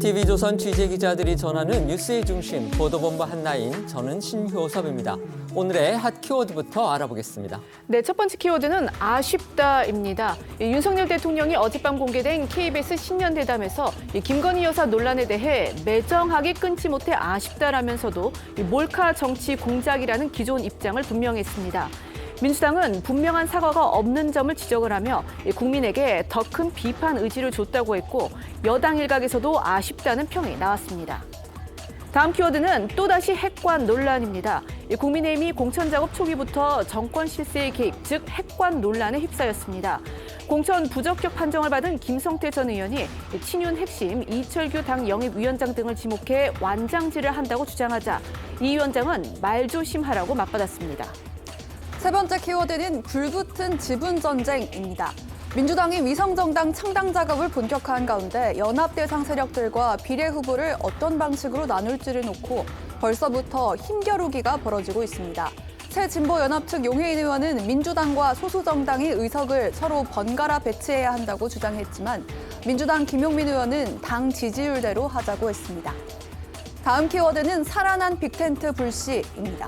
TV조선 취재기자들이 전하는 뉴스의 중심, 보도본부 한라인, 저는 신효섭입니다. 오늘의 핫 키워드부터 알아보겠습니다. 네, 첫 번째 키워드는 아쉽다입니다. 윤석열 대통령이 어젯밤 공개된 KBS 신년대담에서 김건희 여사 논란에 대해 매정하게 끊지 못해 아쉽다라면서도 몰카 정치 공작이라는 기존 입장을 분명했습니다. 민주당은 분명한 사과가 없는 점을 지적을 하며 국민에게 더 큰 비판 의지를 줬다고 했고 여당 일각에서도 아쉽다는 평이 나왔습니다. 다음 키워드는 또다시 핵관 논란입니다. 국민의힘이 공천작업 초기부터 정권 실세의 개입, 즉 핵관 논란에 휩싸였습니다. 공천 부적격 판정을 받은 김성태 전 의원이 친윤 핵심 이철규 당 영입위원장 등을 지목해 완장질을 한다고 주장하자 이 위원장은 말조심하라고 맞받았습니다. 세 번째 키워드는 불붙은 지분전쟁입니다. 민주당이 위성정당 창당 작업을 본격화한 가운데 연합대상 세력들과 비례후보를 어떤 방식으로 나눌지를 놓고 벌써부터 힘겨루기가 벌어지고 있습니다. 새 진보연합 측 용해인 의원은 민주당과 소수정당의 의석을 서로 번갈아 배치해야 한다고 주장했지만 민주당 김용민 의원은 당 지지율대로 하자고 했습니다. 다음 키워드는 살아난 빅텐트 불씨입니다.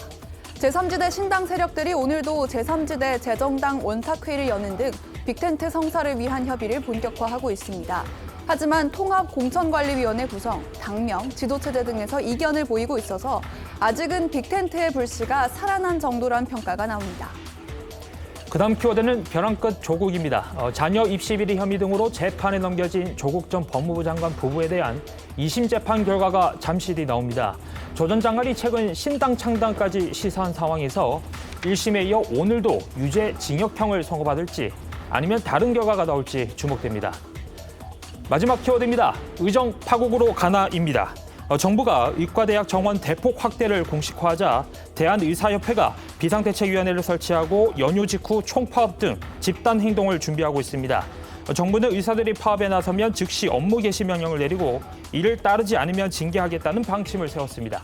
제3지대 신당 세력들이 오늘도 제3지대 재정당 원탁회의를 여는 등 빅텐트 성사를 위한 협의를 본격화하고 있습니다. 하지만 통합공천관리위원회 구성, 당명, 지도체제 등에서 이견을 보이고 있어서 아직은 빅텐트의 불씨가 살아난 정도란 평가가 나옵니다. 그다음 키워드는 벼랑 끝 조국입니다. 자녀 입시 비리 혐의 등으로 재판에 넘겨진 조국 전 법무부 장관 부부에 대한 2심 재판 결과가 잠시 뒤 나옵니다. 조 전 장관이 최근 신당 창당까지 시사한 상황에서 1심에 이어 오늘도 유죄 징역형을 선고받을지 아니면 다른 결과가 나올지 주목됩니다. 마지막 키워드입니다. 의정 파국으로 가나입니다. 정부가 의과대학 정원 대폭 확대를 공식화하자 대한의사협회가 비상대책위원회를 설치하고 연휴 직후 총파업 등 집단 행동을 준비하고 있습니다. 정부는 의사들이 파업에 나서면 즉시 업무 개시 명령을 내리고 이를 따르지 않으면 징계하겠다는 방침을 세웠습니다.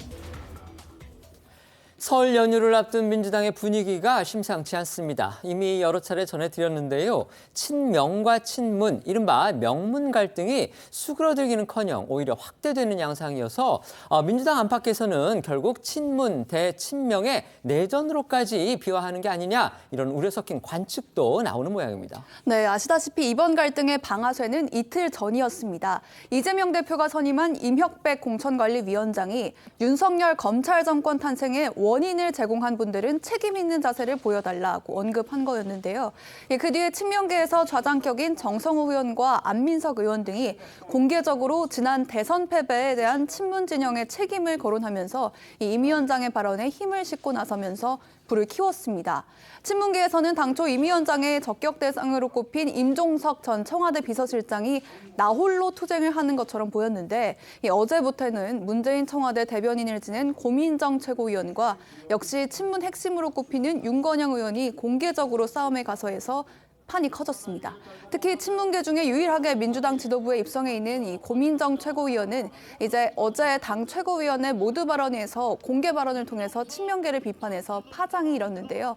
설 연휴를 앞둔 민주당의 분위기가 심상치 않습니다. 이미 여러 차례 전해드렸는데요. 친명과 친문, 이른바 명문 갈등이 수그러들기는커녕 오히려 확대되는 양상이어서 민주당 안팎에서는 결국 친문 대 친명의 내전으로까지 비화하는 게 아니냐, 이런 우려 섞인 관측도 나오는 모양입니다. 네, 아시다시피 이번 갈등의 방아쇠는 이틀 전이었습니다. 이재명 대표가 선임한 임혁백 공천관리위원장이 윤석열 검찰 정권 탄생에 원인을 제공한 분들은 책임 있는 자세를 보여달라고 언급한 거였는데요. 그 뒤에 친명계에서 좌장격인 정성호 의원과 안민석 의원 등이 공개적으로 지난 대선 패배에 대한 친문 진영의 책임을 거론하면서 임 위원장의 발언에 힘을 싣고 나서면서 불을 키웠습니다. 친문계에서는 당초 임 위원장의 적격 대상으로 꼽힌 임종석 전 청와대 비서실장이 나홀로 투쟁을 하는 것처럼 보였는데 어제부터는 문재인 청와대 대변인을 지낸 고민정 최고위원과 역시 친문 핵심으로 꼽히는 윤건영 의원이 공개적으로 싸움에 가서해서 판이 커졌습니다. 특히 친문계 중에 유일하게 민주당 지도부에 입성해 있는 이 고민정 최고위원은 이제 어제 당 최고위원의 모두 발언에서 공개 발언을 통해서 친명계를 비판해서 파장이 일었는데요.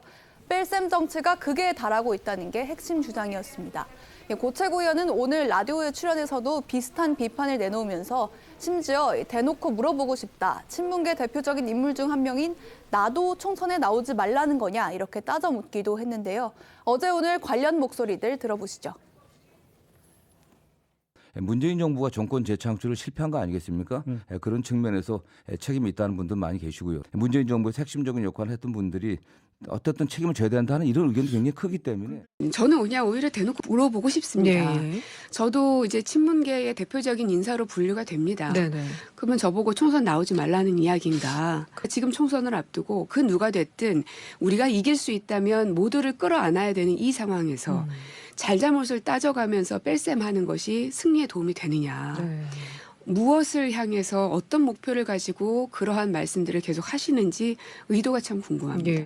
뺄셈 정치가 극에 달하고 있다는 게 핵심 주장이었습니다. 고 최고위원은 오늘 라디오에 출연해서도 비슷한 비판을 내놓으면서 심지어 대놓고 물어보고 싶다. 친문계 대표적인 인물 중 한 명인 나도 총선에 나오지 말라는 거냐 이렇게 따져 묻기도 했는데요. 어제 오늘 관련 목소리들 들어보시죠. 문재인 정부가 정권 재창출을 실패한 거 아니겠습니까? 그런 측면에서 책임이 있다는 분들 많이 계시고요. 문재인 정부에서 핵심적인 역할을 했던 분들이 어떻든 책임을 져야 된다는 이런 의견도 굉장히 크기 때문에 저는 그냥 오히려 대놓고 물어보고 싶습니다. 네. 저도 이제 친문계의 대표적인 인사로 분류가 됩니다. 네네. 그러면 저보고 총선 나오지 말라는 이야기인가. 지금 총선을 앞두고 그 누가 됐든 우리가 이길 수 있다면 모두를 끌어안아야 되는 이 상황에서 잘잘못을 따져가면서 뺄셈하는 것이 승리에 도움이 되느냐. 네. 무엇을 향해서 어떤 목표를 가지고 그러한 말씀들을 계속 하시는지 의도가 참 궁금합니다. 예.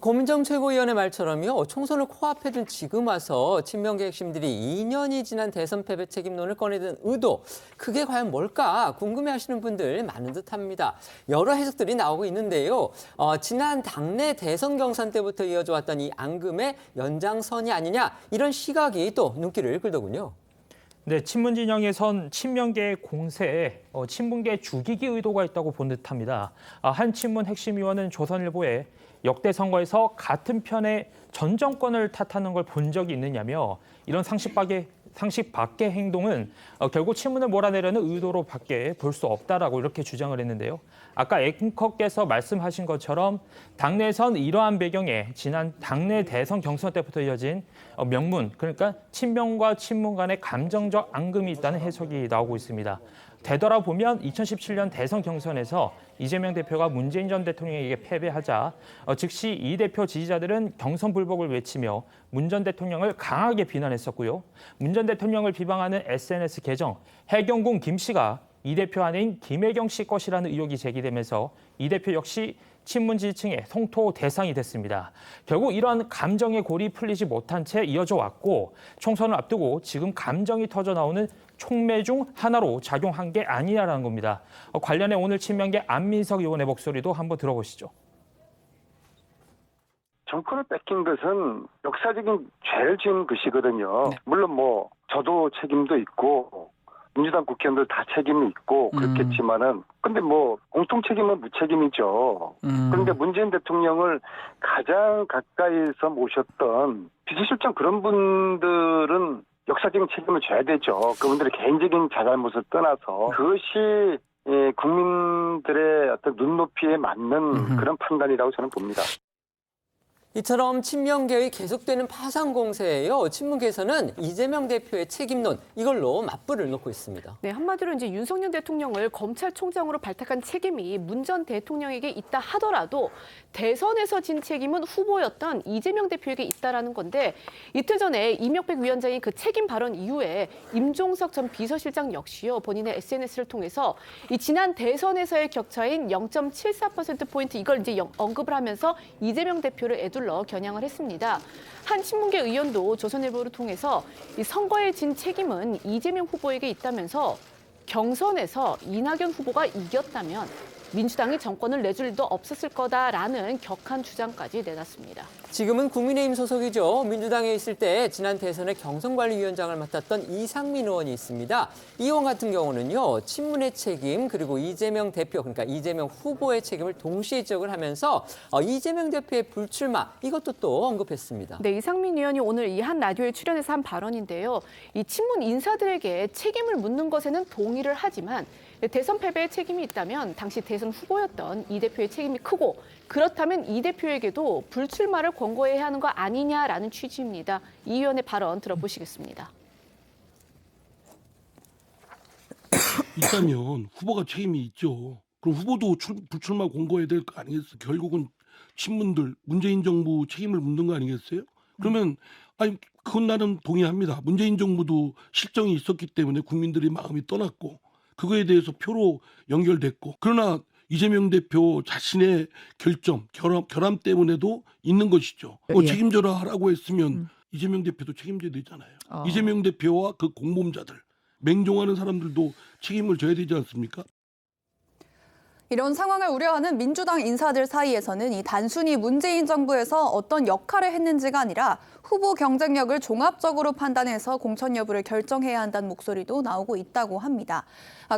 고민정 최고위원의 말처럼요. 총선을 코앞에 둔 지금 와서 친명계 핵심들이 2년이 지난 대선 패배 책임론을 꺼내든 의도, 그게 과연 뭘까 궁금해하시는 분들 많은 듯합니다. 여러 해석들이 나오고 있는데요. 지난 당내 대선 경선 때부터 이어져 왔던 이 앙금의 연장선이 아니냐, 이런 시각이 또 눈길을 끌더군요. 네, 친문 진영에선 친명계의 공세에 친문계 죽이기 의도가 있다고 본 듯합니다. 한 친문 핵심 의원은 조선일보에 역대 선거에서 같은 편의 전 정권을 탓하는 걸 본 적이 있느냐며 이런 상식 밖의 행동은 결국 친문을 몰아내려는 의도로밖에 볼 수 없다라고 이렇게 주장을 했는데요. 아까 앵커께서 말씀하신 것처럼 당내에선 이러한 배경에 지난 당내 대선 경선 때부터 이어진 명문, 그러니까 친명과 친문 간의 감정적 앙금이 있다는 해석이 나오고 있습니다. 되돌아보면 2017년 대선 경선에서 이재명 대표가 문재인 전 대통령에게 패배하자 즉시 이 대표 지지자들은 경선 불복을 외치며 문 전 대통령을 강하게 비난했었고요. 문 전 대통령을 비방하는 SNS 계정 해경궁 김 씨가 이 대표 아내인 김혜경 씨 것이라는 의혹이 제기되면서 이 대표 역시 친문 지지층의 성토 대상이 됐습니다. 결국 이러한 감정의 골이 풀리지 못한 채 이어져 왔고 총선을 앞두고 지금 감정이 터져 나오는 촉매 중 하나로 작용한 게 아니냐라는 겁니다. 관련해 오늘 친명계 안민석 의원의 목소리도 한번 들어보시죠. 정권을 뺏긴 것은 역사적인 죄를 지은 것이거든요. 물론 뭐 저도 책임도 있고 민주당 국회의원들 다 책임이 있고 그렇겠지만은 근데 뭐 공통 책임은 무책임이죠. 그런데 문재인 대통령을 가장 가까이서 모셨던 비서실장 그런 분들은 역사적인 책임을 져야 되죠. 그분들의 개인적인 잘잘못을 떠나서 그것이 국민들의 어떤 눈높이에 맞는 그런 판단이라고 저는 봅니다. 이처럼 친명계의 계속되는 파상 공세예요. 친문계에서는 이재명 대표의 책임론 이걸로 맞불을 놓고 있습니다. 네, 한마디로 이제 윤석열 대통령을 검찰총장으로 발탁한 책임이 문 전 대통령에게 있다 하더라도 대선에서 진 책임은 후보였던 이재명 대표에게 있다라는 건데 이틀 전에 이명백 위원장이 그 책임 발언 이후에 임종석 전 비서실장 역시요 본인의 SNS를 통해서 이 지난 대선에서의 격차인 0.74%포인트 이걸 이제 언급을 하면서 이재명 대표를 애둘러 겨냥을 했습니다. 한 친문계 의원도 조선일보를 통해서 이 선거에 진 책임은 이재명 후보에게 있다면서 경선에서 이낙연 후보가 이겼다면 민주당이 정권을 내줄 일도 없었을 거다라는 격한 주장까지 내놨습니다. 지금은 국민의힘 소속이죠. 민주당에 있을 때 지난 대선의 경선관리위원장을 맡았던 이상민 의원이 있습니다. 이 의원 같은 경우는요. 친문의 책임 그리고 이재명 대표 그러니까 이재명 후보의 책임을 동시에 지적을 하면서 이재명 대표의 불출마 이것도 또 언급했습니다. 네, 이상민 의원이 오늘 이 한 라디오에 출연해서 한 발언인데요. 이 친문 인사들에게 책임을 묻는 것에는 동의를 하지만 대선 패배에 책임이 있다면 당시 대선 후보였던 이 대표의 책임이 크고 그렇다면 이 대표에게도 불출마를 권고해야 하는 거 아니냐라는 취지입니다. 이 의원의 발언 들어보시겠습니다. 있다면 후보가 책임이 있죠. 그럼 후보도 불출마 공고해야 될 거 아니겠어요? 결국은 친문들 문재인 정부 책임을 묻는 거 아니겠어요? 그러면 아니 그건 나는 동의합니다. 문재인 정부도 실정이 있었기 때문에 국민들의 마음이 떠났고 그거에 대해서 표로 연결됐고 그러나 이재명 대표 자신의 결점, 결함 때문에도 있는 것이죠. 책임져라 하라고 했으면 이재명 대표도 책임져야 되잖아요. 이재명 대표와 그 공범자들, 맹종하는 사람들도 책임을 져야 되지 않습니까? 이런 상황을 우려하는 민주당 인사들 사이에서는 이 단순히 문재인 정부에서 어떤 역할을 했는지가 아니라 후보 경쟁력을 종합적으로 판단해서 공천 여부를 결정해야 한다는 목소리도 나오고 있다고 합니다.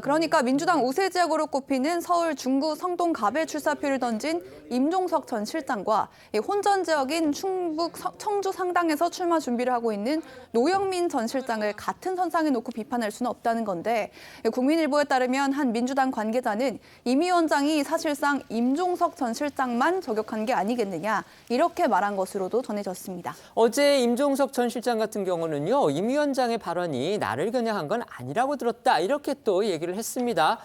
그러니까 민주당 우세 지역으로 꼽히는 서울 중구 성동 갑에 출사표를 던진 임종석 전 실장과 혼전 지역인 충북 청주 상당에서 출마 준비를 하고 있는 노영민 전 실장을 같은 선상에 놓고 비판할 수는 없다는 건데 국민일보에 따르면 한 민주당 관계자는 임 위원장이 사실상 임종석 전 실장만 저격한 게 아니겠느냐 이렇게 말한 것으로도 전해졌습니다. 어제 임종석 전 실장 같은 경우는요. 임 위원장의 발언이 나를 겨냥한 건 아니라고 들었다. 이렇게 또 얘기를 했습니다.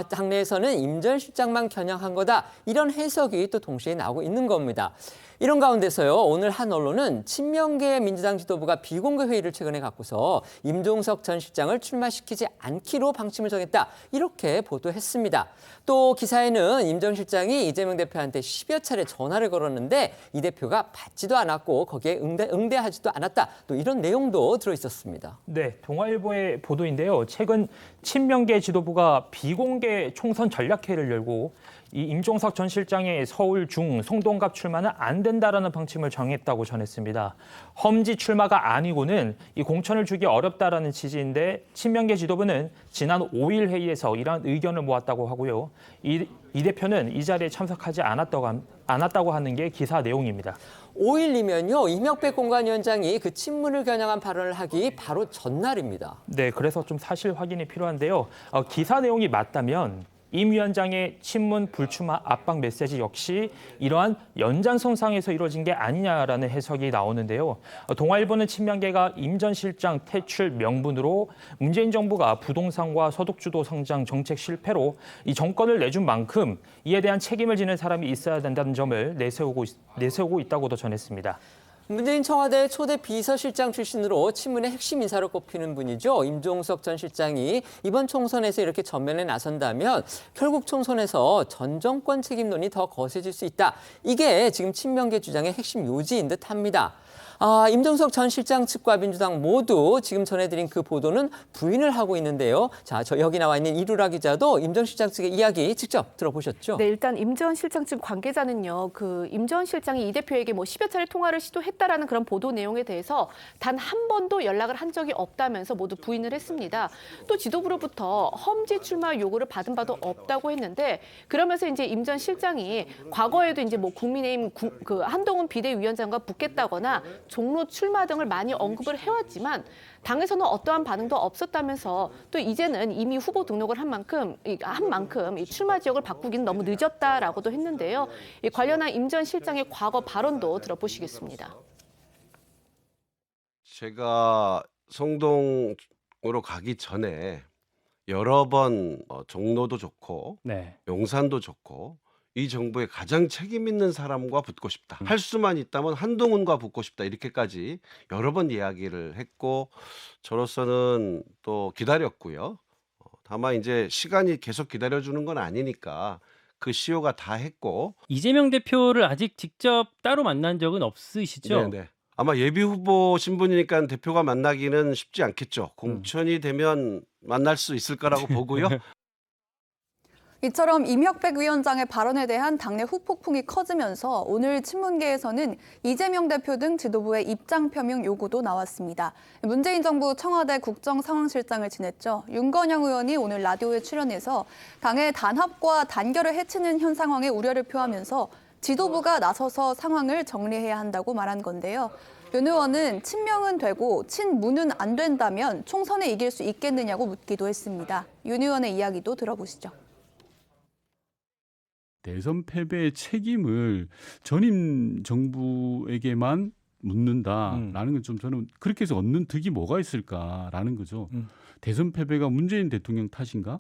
당내에서는 임 전 실장만 겨냥한 거다. 이런 해석이 또 동시에 나오고 있는 겁니다. 이런 가운데서요. 오늘 한 언론은 친명계 민주당 지도부가 비공개 회의를 최근에 갖고서 임종석 전 실장을 출마시키지 않기로 방침을 정했다. 이렇게 보도했습니다. 또 기사에는 임 전 실장이 이재명 대표한테 10여 차례 전화를 걸었는데 이 대표가 받지도 않았고 거기에 응대하지도 않았다. 또 이런 내용도 들어있었습니다. 네, 동아일보의 보도인데요. 최근 친명계 지도부가 비공개 총선 전략회의를 열고 이 임종석 전 실장의 서울 중 송동갑 출마는 안 된다라는 방침을 정했다고 전했습니다. 험지 출마가 아니고는 이 공천을 주기 어렵다라는 취지인데 친명계 지도부는 지난 5일 회의에서 이러한 의견을 모았다고 하고요. 이 대표는 이 자리에 참석하지 않았다고 하는 게 기사 내용입니다. 5일이면요. 이명백 공관위원장이 그 친문을 겨냥한 발언을 하기 바로 전날입니다. 네, 그래서 좀 사실 확인이 필요한데요. 기사 내용이 맞다면 임 위원장의 친문 불출마 압박 메시지 역시 이러한 연장선상에서 이루어진 게 아니냐라는 해석이 나오는데요. 동아일보는 친명계가 임 전 실장 퇴출 명분으로 문재인 정부가 부동산과 소득주도 성장 정책 실패로 이 정권을 내준 만큼 이에 대한 책임을 지는 사람이 있어야 된다는 점을 내세우고 있다고도 전했습니다. 문재인 청와대 초대 비서실장 출신으로 친문의 핵심 인사로 꼽히는 분이죠. 임종석 전 실장이 이번 총선에서 이렇게 전면에 나선다면 결국 총선에서 전 정권 책임론이 더 거세질 수 있다. 이게 지금 친명계 주장의 핵심 요지인 듯합니다. 임종석 전 실장 측과 민주당 모두 지금 전해드린 그 보도는 부인을 하고 있는데요. 자, 여기 나와 있는 이루라 기자도 임 전 실장 측의 이야기 직접 들어보셨죠? 네, 일단 임 전 실장 측 관계자는요, 임 전 실장이 이 대표에게 10여 차례 통화를 시도했다라는 그런 보도 내용에 대해서 단 한 번도 연락을 한 적이 없다면서 모두 부인을 했습니다. 또 지도부로부터 험지 출마 요구를 받은 바도 없다고 했는데 그러면서 이제 임 전 실장이 과거에도 이제 국민의힘 한동훈 비대위원장과 붙겠다거나 종로 출마 등을 많이 언급을 해왔지만 당에서는 어떠한 반응도 없었다면서 또 이제는 이미 후보 등록을 한 만큼 이 출마 지역을 바꾸기는 너무 늦었다라고도 했는데요. 이 관련한 임 전 실장의 과거 발언도 들어보시겠습니다. 제가 성동으로 가기 전에 여러 번 종로도 좋고 용산도 좋고 이 정부에 가장 책임 있는 사람과 붙고 싶다. 할 수만 있다면 한동훈과 붙고 싶다. 이렇게까지 여러 번 이야기를 했고 저로서는 또 기다렸고요. 다만 이제 시간이 계속 기다려주는 건 아니니까 그 시효가 다 했고. 이재명 대표를 아직 직접 따로 만난 적은 없으시죠? 네네. 아마 예비 후보 신분이니까 대표가 만나기는 쉽지 않겠죠. 공천이 되면 만날 수 있을 거라고 보고요. 이처럼 임혁백 위원장의 발언에 대한 당내 후폭풍이 커지면서 오늘 친문계에서는 이재명 대표 등 지도부의 입장 표명 요구도 나왔습니다. 문재인 정부 청와대 국정상황실장을 지냈죠. 윤건영 의원이 오늘 라디오에 출연해서 당의 단합과 단결을 해치는 현 상황에 우려를 표하면서 지도부가 나서서 상황을 정리해야 한다고 말한 건데요. 윤 의원은 친명은 되고 친문은 안 된다면 총선에 이길 수 있겠느냐고 묻기도 했습니다. 윤 의원의 이야기도 들어보시죠. 대선 패배의 책임을 전임 정부에게만 묻는다라는 건 좀 저는 그렇게 해서 얻는 득이 뭐가 있을까라는 거죠. 대선 패배가 문재인 대통령 탓인가?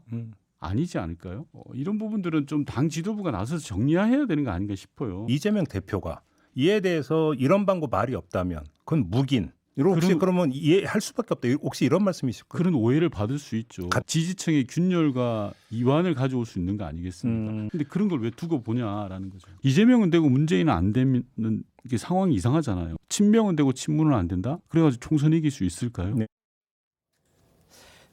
아니지 않을까요? 이런 부분들은 좀 당 지도부가 나서서 정리해야 되는 거 아닌가 싶어요. 이재명 대표가 이에 대해서 이런 방법 말이 없다면 그건 묵인. 혹시 그러면 이해할 수밖에 없다. 혹시 이런 말씀이실까요? 그런 오해를 받을 수 있죠. 지지층의 균열과 이완을 가져올 수 있는 거 아니겠습니까? 근데 그런 걸 왜 두고 보냐라는 거죠. 이재명은 되고 문재인은 안 되면 이게 상황이 이상하잖아요. 친명은 되고 친문은 안 된다? 그래가지고 총선 이길 수 있을까요? 네.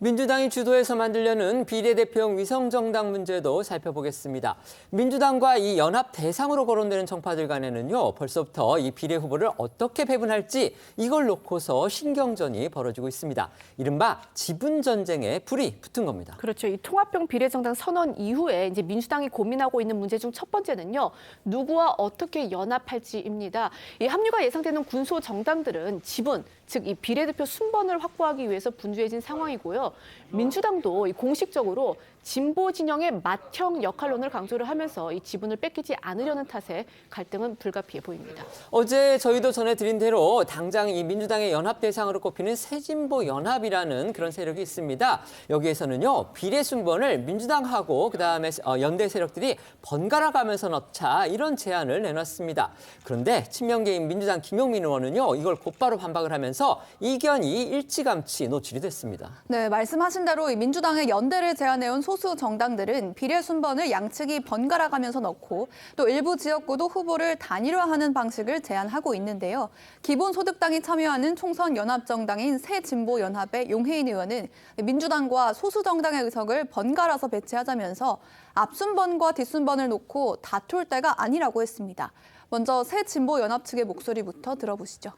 민주당이 주도해서 만들려는 비례대표용 위성정당 문제도 살펴보겠습니다. 민주당과 이 연합 대상으로 거론되는 정파들 간에는요, 벌써부터 이 비례 후보를 어떻게 배분할지 이걸 놓고서 신경전이 벌어지고 있습니다. 이른바 지분 전쟁에 불이 붙은 겁니다. 그렇죠. 이 통합형 비례정당 선언 이후에 이제 민주당이 고민하고 있는 문제 중 첫 번째는요, 누구와 어떻게 연합할지입니다. 이 합류가 예상되는 군소 정당들은 지분, 즉 이 비례대표 순번을 확보하기 위해서 분주해진 상황이고요. 민주당도 공식적으로 진보 진영의 맏형 역할론을 강조를 하면서 이 지분을 뺏기지 않으려는 탓에 갈등은 불가피해 보입니다. 어제 저희도 전해드린 대로 당장 이 민주당의 연합 대상으로 꼽히는 새진보 연합이라는 그런 세력이 있습니다. 여기에서는요, 비례 순번을 민주당하고 그다음에 연대 세력들이 번갈아 가면서 넣자 이런 제안을 내놨습니다. 그런데 친명계인 민주당 김용민 의원은요, 이걸 곧바로 반박을 하면서 이견이 일찌감치 노출이 됐습니다. 네, 말씀하신 대로 민주당의 연대를 제안해온 소수 정당들은 비례 순번을 양측이 번갈아 가면서 넣고 또 일부 지역구도 후보를 단일화하는 방식을 제안하고 있는데요. 기본소득당이 참여하는 총선 연합정당인 새진보연합의 용혜인 의원은 민주당과 소수 정당의 의석을 번갈아서 배치하자면서 앞순번과 뒷순번을 놓고 다툴 때가 아니라고 했습니다. 먼저 새진보연합 측의 목소리부터 들어보시죠.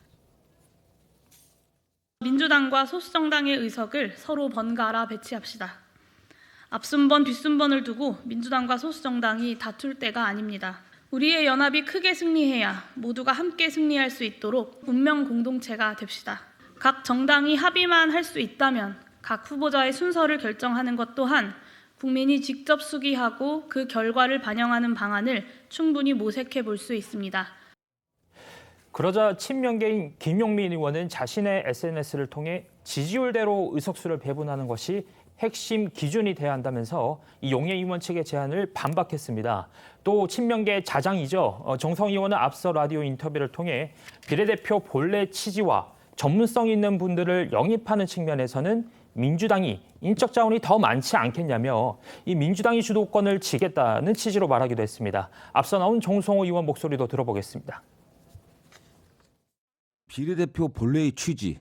민주당과 소수정당의 의석을 서로 번갈아 배치합시다. 앞순번, 뒷순번을 두고 민주당과 소수정당이 다툴 때가 아닙니다. 우리의 연합이 크게 승리해야 모두가 함께 승리할 수 있도록 운명 공동체가 됩시다. 각 정당이 합의만 할 수 있다면 각 후보자의 순서를 결정하는 것 또한 국민이 직접 수기하고 그 결과를 반영하는 방안을 충분히 모색해 볼 수 있습니다. 그러자 친명계인 김용민 의원은 자신의 SNS를 통해 지지율대로 의석수를 배분하는 것이 핵심 기준이 돼야 한다면서 이 용혜 의원 측의 제안을 반박했습니다. 또 친명계 자장이죠. 정성 의원은 앞서 라디오 인터뷰를 통해 비례대표 본래 취지와 전문성 있는 분들을 영입하는 측면에서는 민주당이 인적 자원이 더 많지 않겠냐며 이 민주당이 주도권을 쥐겠다는 취지로 말하기도 했습니다. 앞서 나온 정성호 의원 목소리도 들어보겠습니다. 비례대표 본래의 취지,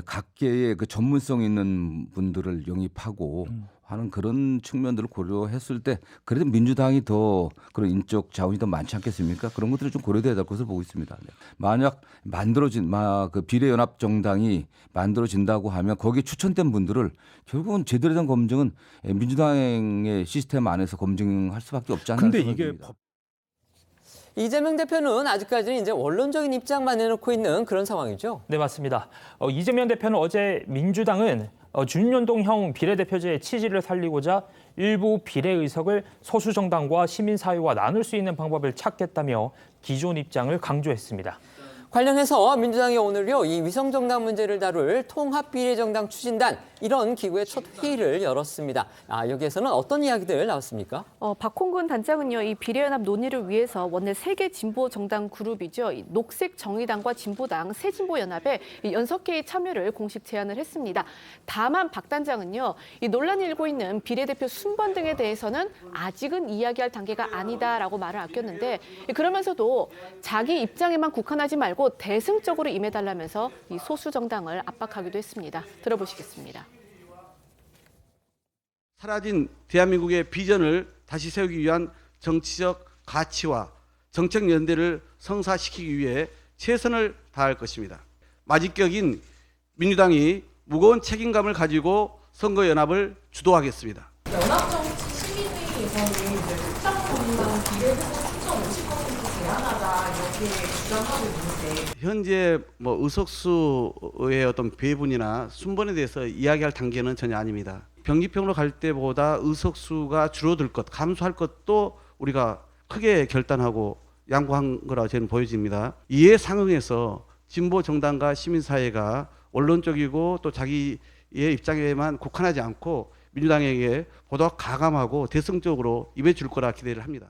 각계의 그 전문성 있는 분들을 영입하고 하는 그런 측면들을 고려했을 때 그래도 민주당이 더 그런 인적 자원이 더 많지 않겠습니까? 그런 것들을 좀 고려돼야 될 것을 보고 있습니다. 만약 만들어진 그 비례연합 정당이 만들어진다고 하면 거기에 추천된 분들을 결국은 제대로 된 검증은 민주당의 시스템 안에서 검증할 수밖에 없지 않나 생각합니다. 이재명 대표는 아직까지는 이제 원론적인 입장만 내놓고 있는 그런 상황이죠. 네, 맞습니다. 이재명 대표는 어제 민주당은 준연동형 비례대표제의 취지를 살리고자 일부 비례 의석을 소수 정당과 시민사회와 나눌 수 있는 방법을 찾겠다며 기존 입장을 강조했습니다. 관련해서 민주당이 오늘요 이 위성정당 문제를 다룰 통합비례정당 추진단 이런 기구의 첫 회의를 열었습니다. 여기에서는 어떤 이야기들 나왔습니까? 박홍근 단장은요 이 비례연합 논의를 위해서 원내 3개 진보 정당 그룹이죠. 이 녹색정의당과 진보당, 새진보연합에 연석회의 참여를 공식 제안을 했습니다. 다만 박 단장은요 이 논란이 일고 있는 비례대표 순번 등에 대해서는 아직은 이야기할 단계가 아니다라고 말을 아꼈는데 그러면서도 자기 입장에만 국한하지 말고 대승적으로 임해달라면서 이 소수 정당을 압박하기도 했습니다. 들어보시겠습니다. 사라진 대한민국의 비전을 다시 세우기 위한 정치적 가치와 정책 연대를 성사시키기 위해 최선을 다할 것입니다. 마지격인 민주당이 무거운 책임감을 가지고 선거연합을 주도하겠습니다. 연합정치 시민회의에서는 이제 특정 정당 비례후보 추천 50% 제한하자 이렇게 주장하고 있는데 현재 의석수의 어떤 배분이나 순번에 대해서 이야기할 단계는 전혀 아닙니다. 병립형으로 갈 때보다 의석수가 줄어들 것, 감소할 것도 우리가 크게 결단하고 양보한 거라고 저는 보여집니다. 이에 상응해서 진보 정당과 시민사회가 원론적이고 또 자기의 입장에만 국한하지 않고 민주당에게 보다 가감하고 대승적으로 임해줄 거라 기대를 합니다.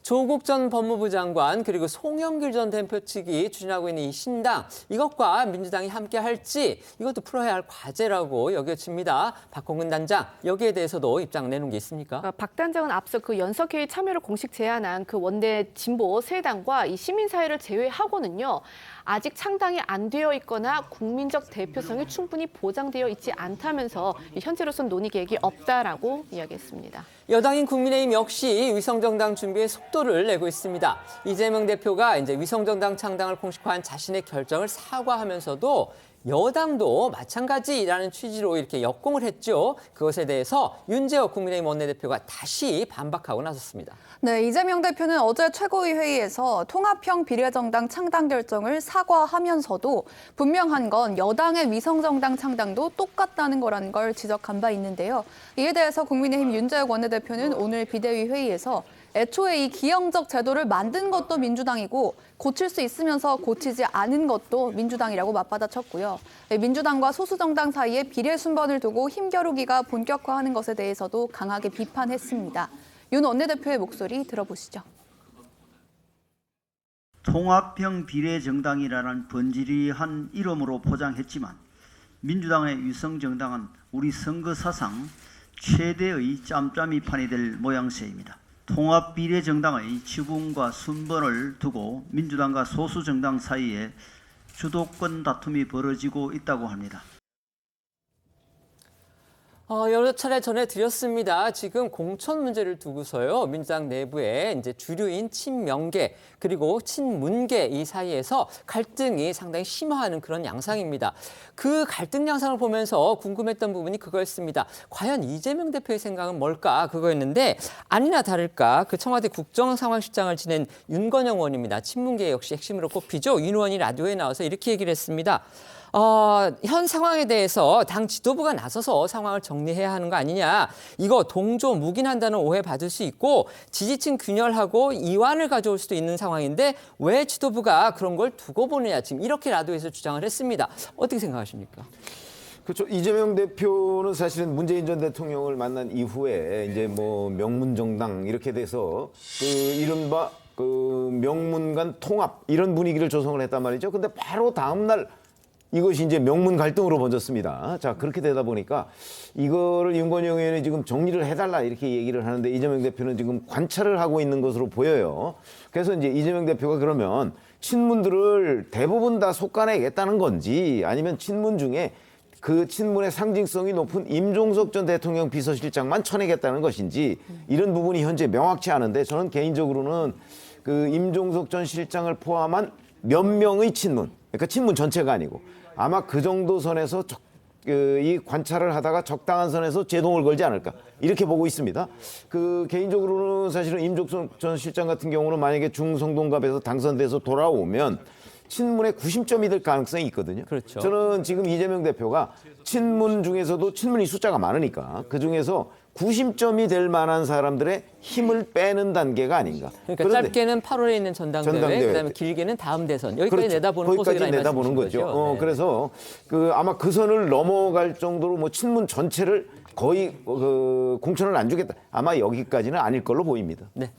조국 전 법무부 장관 그리고 송영길 전 대표 측이 추진하고 있는 이 신당 이것과 민주당이 함께 할지 이것도 풀어야 할 과제라고 여겨집니다. 박홍근 단장 여기에 대해서도 입장 내놓은 게 있습니까? 박 단장은 앞서 그 연석회의 참여를 공식 제안한 그 원내 진보 세 당과 이 시민사회를 제외하고는요. 아직 창당이 안 되어 있거나 국민적 대표성이 충분히 보장되어 있지 않다면서 현재로선 논의 계획이 없다라고 이야기했습니다. 여당인 국민의힘 역시 위성정당 준비에 속도를 내고 있습니다. 이재명 대표가 이제 위성정당 창당을 공식화한 자신의 결정을 사과하면서도 여당도 마찬가지라는 취지로 이렇게 역공을 했죠. 그것에 대해서 윤재욱 국민의힘 원내대표가 다시 반박하고 나섰습니다. 네, 이재명 대표는 어제 최고위 회의에서 통합형 비례정당 창당 결정을 사과하면서도 분명한 건 여당의 위성정당 창당도 똑같다는 거라는 걸 지적한 바 있는데요. 이에 대해서 국민의힘 윤재욱 원내대표는 오늘 비대위 회의에서 애초에 이 기형적 제도를 만든 것도 민주당이고 고칠 수 있으면서 고치지 않은 것도 민주당이라고 맞받아쳤고요. 민주당과 소수정당 사이에 비례 순번을 두고 힘겨루기가 본격화하는 것에 대해서도 강하게 비판했습니다. 윤 원내대표의 목소리 들어보시죠. 통합형 비례정당이라는 번지르한 이름으로 포장했지만 민주당의 위성정당은 우리 선거 사상 최대의 짬짬이판이 될 모양새입니다. 통합비례정당의 지분과 순번을 두고 민주당과 소수정당 사이에 주도권 다툼이 벌어지고 있다고 합니다. 여러 차례 전해드렸습니다. 지금 공천 문제를 두고서요. 민주당 내부에 이제 주류인 친명계 그리고 친문계 이 사이에서 갈등이 상당히 심화하는 그런 양상입니다. 그 갈등 양상을 보면서 궁금했던 부분이 그거였습니다. 과연 이재명 대표의 생각은 뭘까? 그거였는데 아니나 다를까 그 청와대 국정상황실장을 지낸 윤건영 의원입니다. 친문계 역시 핵심으로 꼽히죠. 윤 의원이 라디오에 나와서 이렇게 얘기를 했습니다. 현 상황에 대해서 당 지도부가 나서서 상황을 정리해야 하는 거 아니냐. 이거 동조 묵인한다는 오해 받을 수 있고 지지층 균열하고 이완을 가져올 수도 있는 상황인데 왜 지도부가 그런 걸 두고 보느냐. 지금 이렇게 라디오에서 주장을 했습니다. 어떻게 생각하십니까? 그렇죠. 이재명 대표는 사실은 문재인 전 대통령을 만난 이후에 이제 뭐 명문정당 이렇게 돼서 그 이른바 그 명문 간 통합 이런 분위기를 조성을 했단 말이죠. 근데 바로 다음 날 이것이 이제 명문 갈등으로 번졌습니다. 자, 그렇게 되다 보니까 이거를 윤건영 의원이 지금 정리를 해달라 이렇게 얘기를 하는데 이재명 대표는 지금 관찰을 하고 있는 것으로 보여요. 그래서 이제 이재명 대표가 그러면 친문들을 대부분 다 솎아내겠다는 건지 아니면 친문 중에 그 친문의 상징성이 높은 임종석 전 대통령 비서실장만 쳐내겠다는 것인지 이런 부분이 현재 명확치 않은데 저는 개인적으로는 그 임종석 전 실장을 포함한 몇 명의 친문, 그러니까 친문 전체가 아니고 아마 그 정도 선에서 이 관찰을 하다가 적당한 선에서 제동을 걸지 않을까 이렇게 보고 있습니다. 그 개인적으로는 사실은 임종석 전 실장 같은 경우는 만약에 중성동갑에서 당선돼서 돌아오면 친문의 구심점이 될 가능성이 있거든요. 그렇죠. 저는 지금 이재명 대표가 친문 중에서도 친문이 숫자가 많으니까 그중에서 구심점이 될 만한 사람들의 힘을 빼는 단계가 아닌가. 그러니까 짧게는 8월에 있는 전당대회, 그다음에 길게는 다음 대선. 여기까지 그렇죠. 내다보는 거기까지 내다보는 거죠. 네. 그래서 그 아마 그 선을 넘어갈 정도로 뭐 친문 전체를 거의 공천을 안 주겠다. 아마 여기까지는 아닐 걸로 보입니다. 네.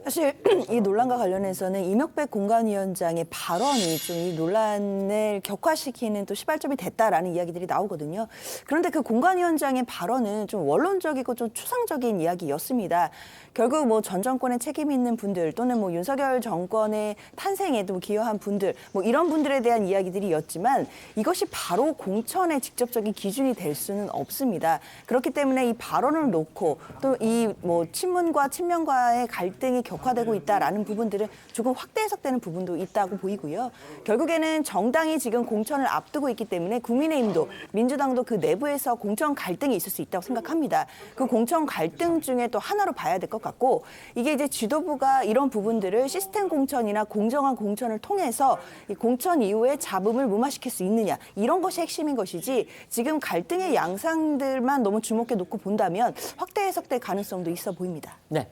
사실 이 논란과 관련해서는 이명백 공관위원장의 발언이 좀 이 논란을 격화시키는 또 시발점이 됐다라는 이야기들이 나오거든요. 그런데 그 공관위원장의 발언은 좀 원론적이고 좀 추상적인 이야기였습니다. 결국 뭐 전 정권에 책임 있는 분들 또는 뭐 윤석열 정권의 탄생에도 기여한 분들 뭐 이런 분들에 대한 이야기들이었지만 이것이 바로 공천의 직접적인 기준이 될 수는 없습니다. 그렇기 때문에 이 발언을 놓고 또 이 뭐 친문과 친명과의 갈등이 격화되고 있다라는 부분들은 조금 확대 해석되는 부분도 있다고 보이고요. 결국에는 정당이 지금 공천을 앞두고 있기 때문에 국민의힘도 민주당도 그 내부에서 공천 갈등이 있을 수 있다고 생각합니다. 그 공천 갈등 중에 또 하나로 봐야 될 것 같고 이게 이제 지도부가 이런 부분들을 시스템 공천이나 공정한 공천을 통해서 이 공천 이후에 잡음을 무마시킬 수 있느냐 이런 것이 핵심인 것이지 지금 갈등의 양상들만 너무 주목해 놓고 본다면 확대 해석될 가능성도 있어 보입니다. 네.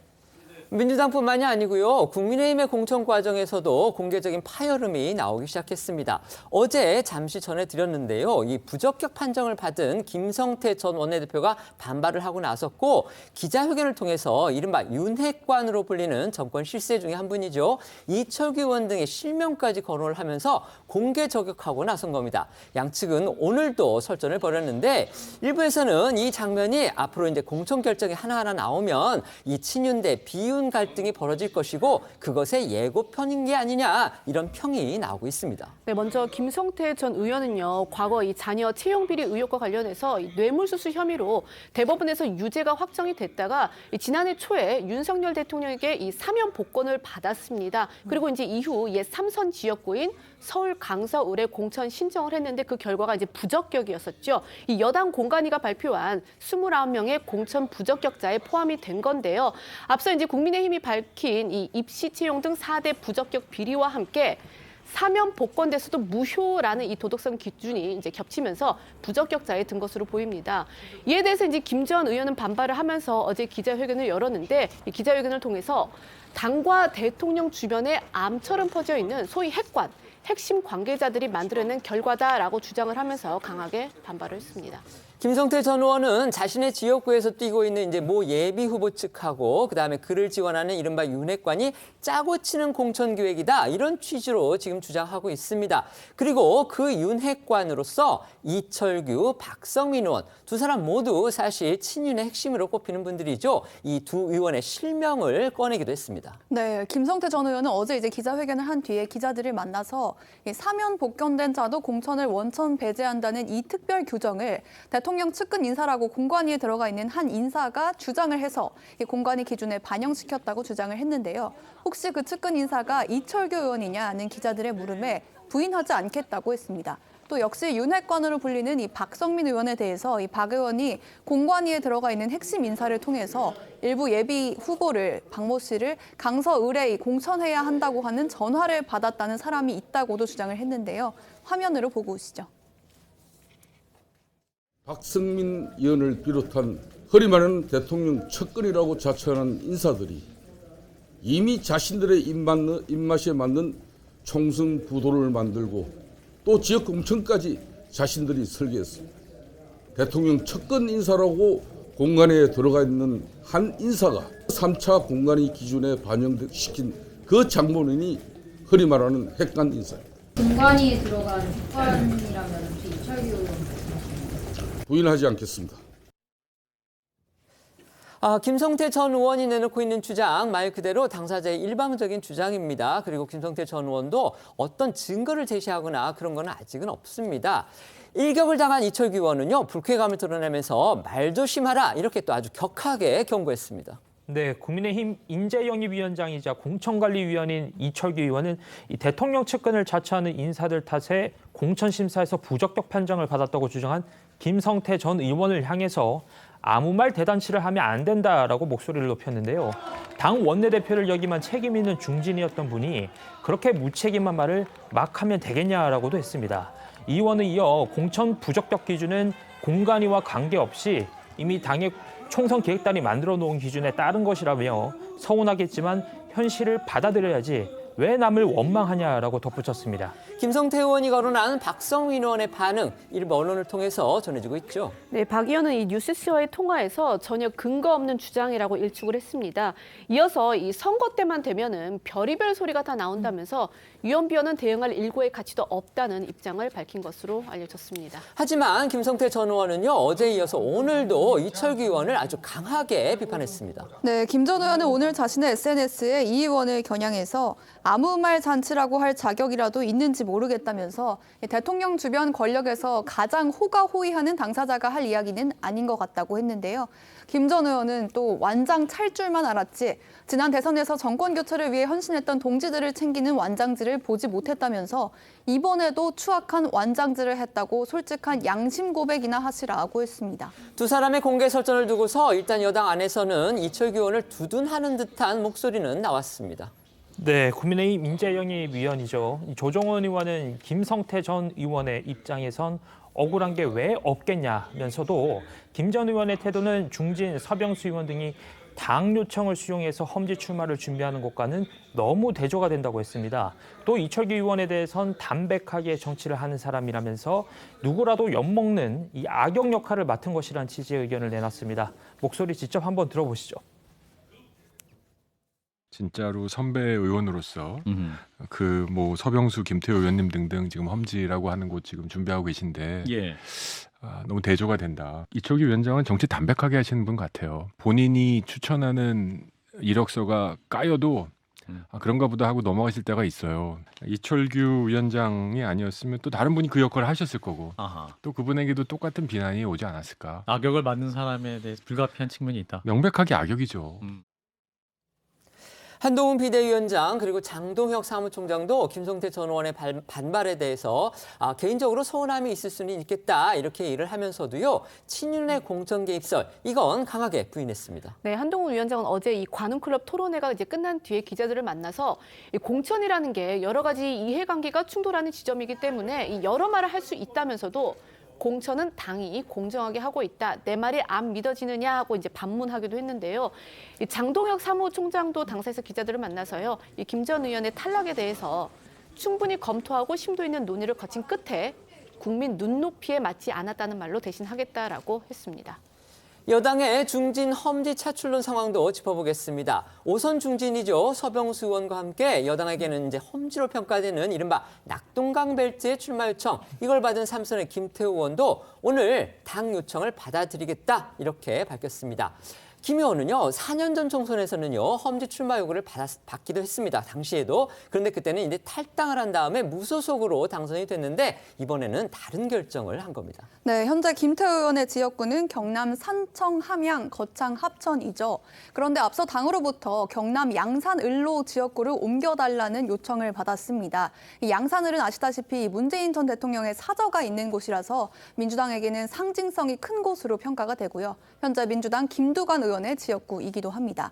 민주당뿐만이 아니고요. 국민의힘의 공천 과정에서도 공개적인 파열음이 나오기 시작했습니다. 어제 잠시 전해드렸는데요. 이 부적격 판정을 받은 김성태 전 원내대표가 반발을 하고 나섰고 기자회견을 통해서 이른바 윤핵관으로 불리는 정권 실세 중에 한 분이죠. 이철규 의원 등의 실명까지 거론을 하면서 공개 저격하고 나선 겁니다. 양측은 오늘도 설전을 벌였는데 일부에서는 이 장면이 앞으로 이제 공천 결정이 하나하나 나오면 이 친윤 대 비윤 갈등이 벌어질 것이고 그것의 예고편인 게 아니냐 이런 평이 나오고 있습니다. 네, 먼저 김성태 전 의원은요. 과거 이 자녀 채용 비리 의혹과 관련해서 뇌물수수 혐의로 대법원에서 유죄가 확정이 됐다가 지난해 초에 윤석열 대통령에게 이 사면 복권을 받았습니다. 그리고 이제 이후 옛 삼선 지역구인 서울 강서을에 공천 신청을 했는데 그 결과가 이제 부적격이었었죠. 이 여당 공관위가 발표한 29명의 공천 부적격자에 포함이 된 건데요. 앞서 이제 국민의힘이 밝힌 이 입시 채용 등 4대 부적격 비리와 함께 사면 복권돼서도 무효라는 이 도덕성 기준이 이제 겹치면서 부적격자에 든 것으로 보입니다. 이에 대해서 이제 김 전 의원은 반발을 하면서 어제 기자회견을 열었는데 이 기자회견을 통해서 당과 대통령 주변에 암처럼 퍼져 있는 소위 핵관, 핵심 관계자들이 만들어낸 결과다라고 주장을 하면서 강하게 반발을 했습니다. 김성태 전 의원은 자신의 지역구에서 뛰고 있는 이제 모 예비 후보 측하고 그다음에 그를 지원하는 이른바 윤핵관이 짜고 치는 공천 기획이다. 이런 취지로 지금 주장하고 있습니다. 그리고 그 윤핵관으로서 이철규, 박성민 의원 두 사람 모두 사실 친윤의 핵심으로 꼽히는 분들이죠. 이 두 의원의 실명을 꺼내기도 했습니다. 네, 김성태 전 의원은 어제 이제 기자회견을 한 뒤에 기자들을 만나서 이 사면 복권된 자도 공천을 원천 배제한다는 이 특별 규정을 대통령 측근 인사라고 공관위에 들어가 있는 한 인사가 주장을 해서 이 공관위 기준에 반영시켰다고 주장을 했는데요. 혹시 그 측근 인사가 이철규 의원이냐는 기자들의 물음에 부인하지 않겠다고 했습니다. 또 역시 윤핵관으로 불리는 이 박성민 의원에 대해서 이 박 의원이 공관위에 들어가 있는 핵심 인사를 통해서 일부 예비 후보를 박모 씨를 강서 의뢰 공천해야 한다고 하는 전화를 받았다는 사람이 있다고도 주장을 했는데요. 화면으로 보고 오시죠. 박성민 의원을 비롯한 허리 많은 대통령 측근이라고 자처하는 인사들이 이미 자신들의 입맛에 맞는 총선 구도를 만들고 또 지역 공천까지 자신들이 설계했습니다. 대통령 측근 인사라고 공관위에 들어가 있는 한 인사가 3차 공관위 기준에 반영시킨 그 장본인이 흔히 말하는 핵관 인사입니다. 공관위에 들어간 핵관이라면 이철규 의원 부인하지 않겠습니다. 김성태 전 의원이 내놓고 있는 주장 말 그대로 당사자의 일방적인 주장입니다. 그리고 김성태 전 의원도 어떤 증거를 제시하거나 그런 건 아직은 없습니다. 일격을 당한 이철규 의원은요, 불쾌감을 드러내면서 말 조심하라 이렇게 또 아주 격하게 경고했습니다. 네, 국민의힘 인재영입위원장이자 공천관리위원인 이철규 의원은 이 대통령 측근을 자처하는 인사들 탓에 공천심사에서 부적격 판정을 받았다고 주장한 김성태 전 의원을 향해서 아무 말 대잔치를 하면 안 된다라고 목소리를 높였는데요. 당 원내대표를 역임한 책임 있는 중진이었던 분이 그렇게 무책임한 말을 막 하면 되겠냐라고도 했습니다. 이 의원은 이어 공천 부적격 기준은 공관위와 관계없이 이미 당의 총선 기획단이 만들어 놓은 기준에 따른 것이라며 서운하겠지만 현실을 받아들여야지 왜 남을 원망하냐라고 덧붙였습니다. 김성태 의원이 거론한 박성민 의원의 반응, 일부 언론을 통해서 전해지고 있죠. 네, 박 의원은 이 뉴스씨와의 통화에서 전혀 근거 없는 주장이라고 일축을 했습니다. 이어서 이 선거 때만 되면은 별의별 소리가 다 나온다면서 위원비원은 대응할 일고의 가치도 없다는 입장을 밝힌 것으로 알려졌습니다. 하지만 김성태 전 의원은요, 어제에 이어서 오늘도 이철규 의원을 아주 강하게 비판했습니다. 네, 김 전 의원은 오늘 자신의 SNS에 이 의원을 겨냥해서 아무 말 잔치라고 할 자격이라도 있는지 모르겠다면서 대통령 주변 권력에서 가장 호가호위하는 당사자가 할 이야기는 아닌 것 같다고 했는데요. 김 전 의원은 또 완장 찰 줄만 알았지 지난 대선에서 정권 교체를 위해 헌신했던 동지들을 챙기는 완장질을 보지 못했다면서 이번에도 추악한 완장질을 했다고 솔직한 양심 고백이나 하시라고 했습니다. 두 사람의 공개 설전을 두고서 일단 여당 안에서는 이철규 의원을 두둔하는 듯한 목소리는 나왔습니다. 네, 국민의힘 인재영입위원이죠. 조정원 의원은 김성태 전 의원의 입장에선 억울한 게 왜 없겠냐면서도 김 전 의원의 태도는 중진, 서병수 의원 등이 당 요청을 수용해서 험지 출마를 준비하는 것과는 너무 대조가 된다고 했습니다. 또 이철규 의원에 대해선 담백하게 정치를 하는 사람이라면서 누구라도 엿먹는 이 악역 역할을 맡은 것이라는 취지의 의견을 내놨습니다. 목소리 직접 한번 들어보시죠. 진짜로 선배 의원으로서 그 뭐 서병수, 김태호 의원님 등등 지금 험지라고 하는 곳 지금 준비하고 계신데 예. 너무 대조가 된다. 이철규 위원장은 정치 담백하게 하시는 분 같아요. 본인이 추천하는 이력서가 까여도 그런가 보다 하고 넘어가실 때가 있어요. 이철규 위원장이 아니었으면 또 다른 분이 그 역할을 하셨을 거고 또 그분에게도 똑같은 비난이 오지 않았을까. 악역을 맡는 사람에 대해서 불가피한 측면이 있다. 명백하게 악역이죠. 한동훈 비대위원장 그리고 장동혁 사무총장도 김성태 전 의원의 반발에 대해서 개인적으로 서운함이 있을 수는 있겠다 이렇게 얘기를 하면서도요. 친윤의 공천 개입설 이건 강하게 부인했습니다. 네, 한동훈 위원장은 어제 이 관훈클럽 토론회가 이제 끝난 뒤에 기자들을 만나서 이 공천이라는 게 여러 가지 이해관계가 충돌하는 지점이기 때문에 이 여러 말을 할 수 있다면서도 공천은 당이 공정하게 하고 있다. 내 말이 안 믿어지느냐 하고 이제 반문하기도 했는데요. 이 장동혁 사무총장도 당사에서 기자들을 만나서요. 이 김 전 의원의 탈락에 대해서 충분히 검토하고 심도 있는 논의를 거친 끝에 국민 눈높이에 맞지 않았다는 말로 대신하겠다라고 했습니다. 여당의 중진 험지 차출론 상황도 짚어보겠습니다. 5선 중진이죠. 서병수 의원과 함께 여당에게는 이제 험지로 평가되는 이른바 낙동강 벨트의 출마 요청, 이걸 받은 3선의 김태우 의원도 오늘 당 요청을 받아들이겠다 이렇게 밝혔습니다. 김 의원은요, 4년 전 총선에서는요, 험지 출마 요구를 받기도 했습니다. 당시에도. 그런데 그때는 이제 탈당을 한 다음에 무소속으로 당선이 됐는데 이번에는 다른 결정을 한 겁니다. 네, 현재 김태우 의원의 지역구는 경남 산청, 함양, 거창, 합천이죠. 그런데 앞서 당으로부터 경남 양산, 을로 지역구를 옮겨달라는 요청을 받았습니다. 이 양산을은 아시다시피 문재인 전 대통령의 사저가 있는 곳이라서 민주당에게는 상징성이 큰 곳으로 평가가 되고요. 현재 민주당 김두관 의원의 지역구이기도 합니다.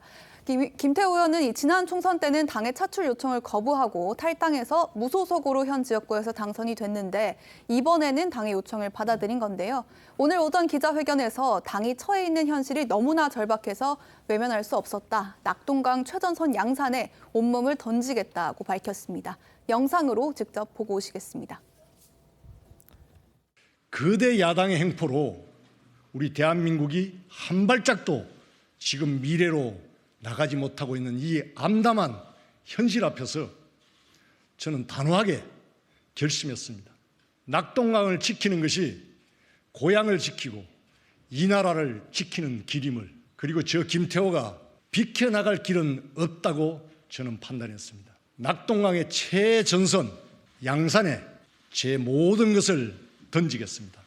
김태우 의원은 지난 총선 때는 당의 차출 요청을 거부하고 탈당해서 무소속으로 현 지역구에서 당선이 됐는데 이번에는 당의 요청을 받아들인 건데요. 오늘 오전 기자회견에서 당이 처해 있는 현실이 너무나 절박해서 외면할 수 없었다. 낙동강 최전선 양산에 온몸을 던지겠다고 밝혔습니다. 영상으로 직접 보고 오시겠습니다. 거대 야당의 행포로 우리 대한민국이 한 발짝도 지금 미래로 나가지 못하고 있는 이 암담한 현실 앞에서 저는 단호하게 결심했습니다. 낙동강을 지키는 것이 고향을 지키고 이 나라를 지키는 길임을, 그리고 저 김태호가 비켜나갈 길은 없다고 저는 판단했습니다. 낙동강의 최전선 양산에 제 모든 것을 던지겠습니다.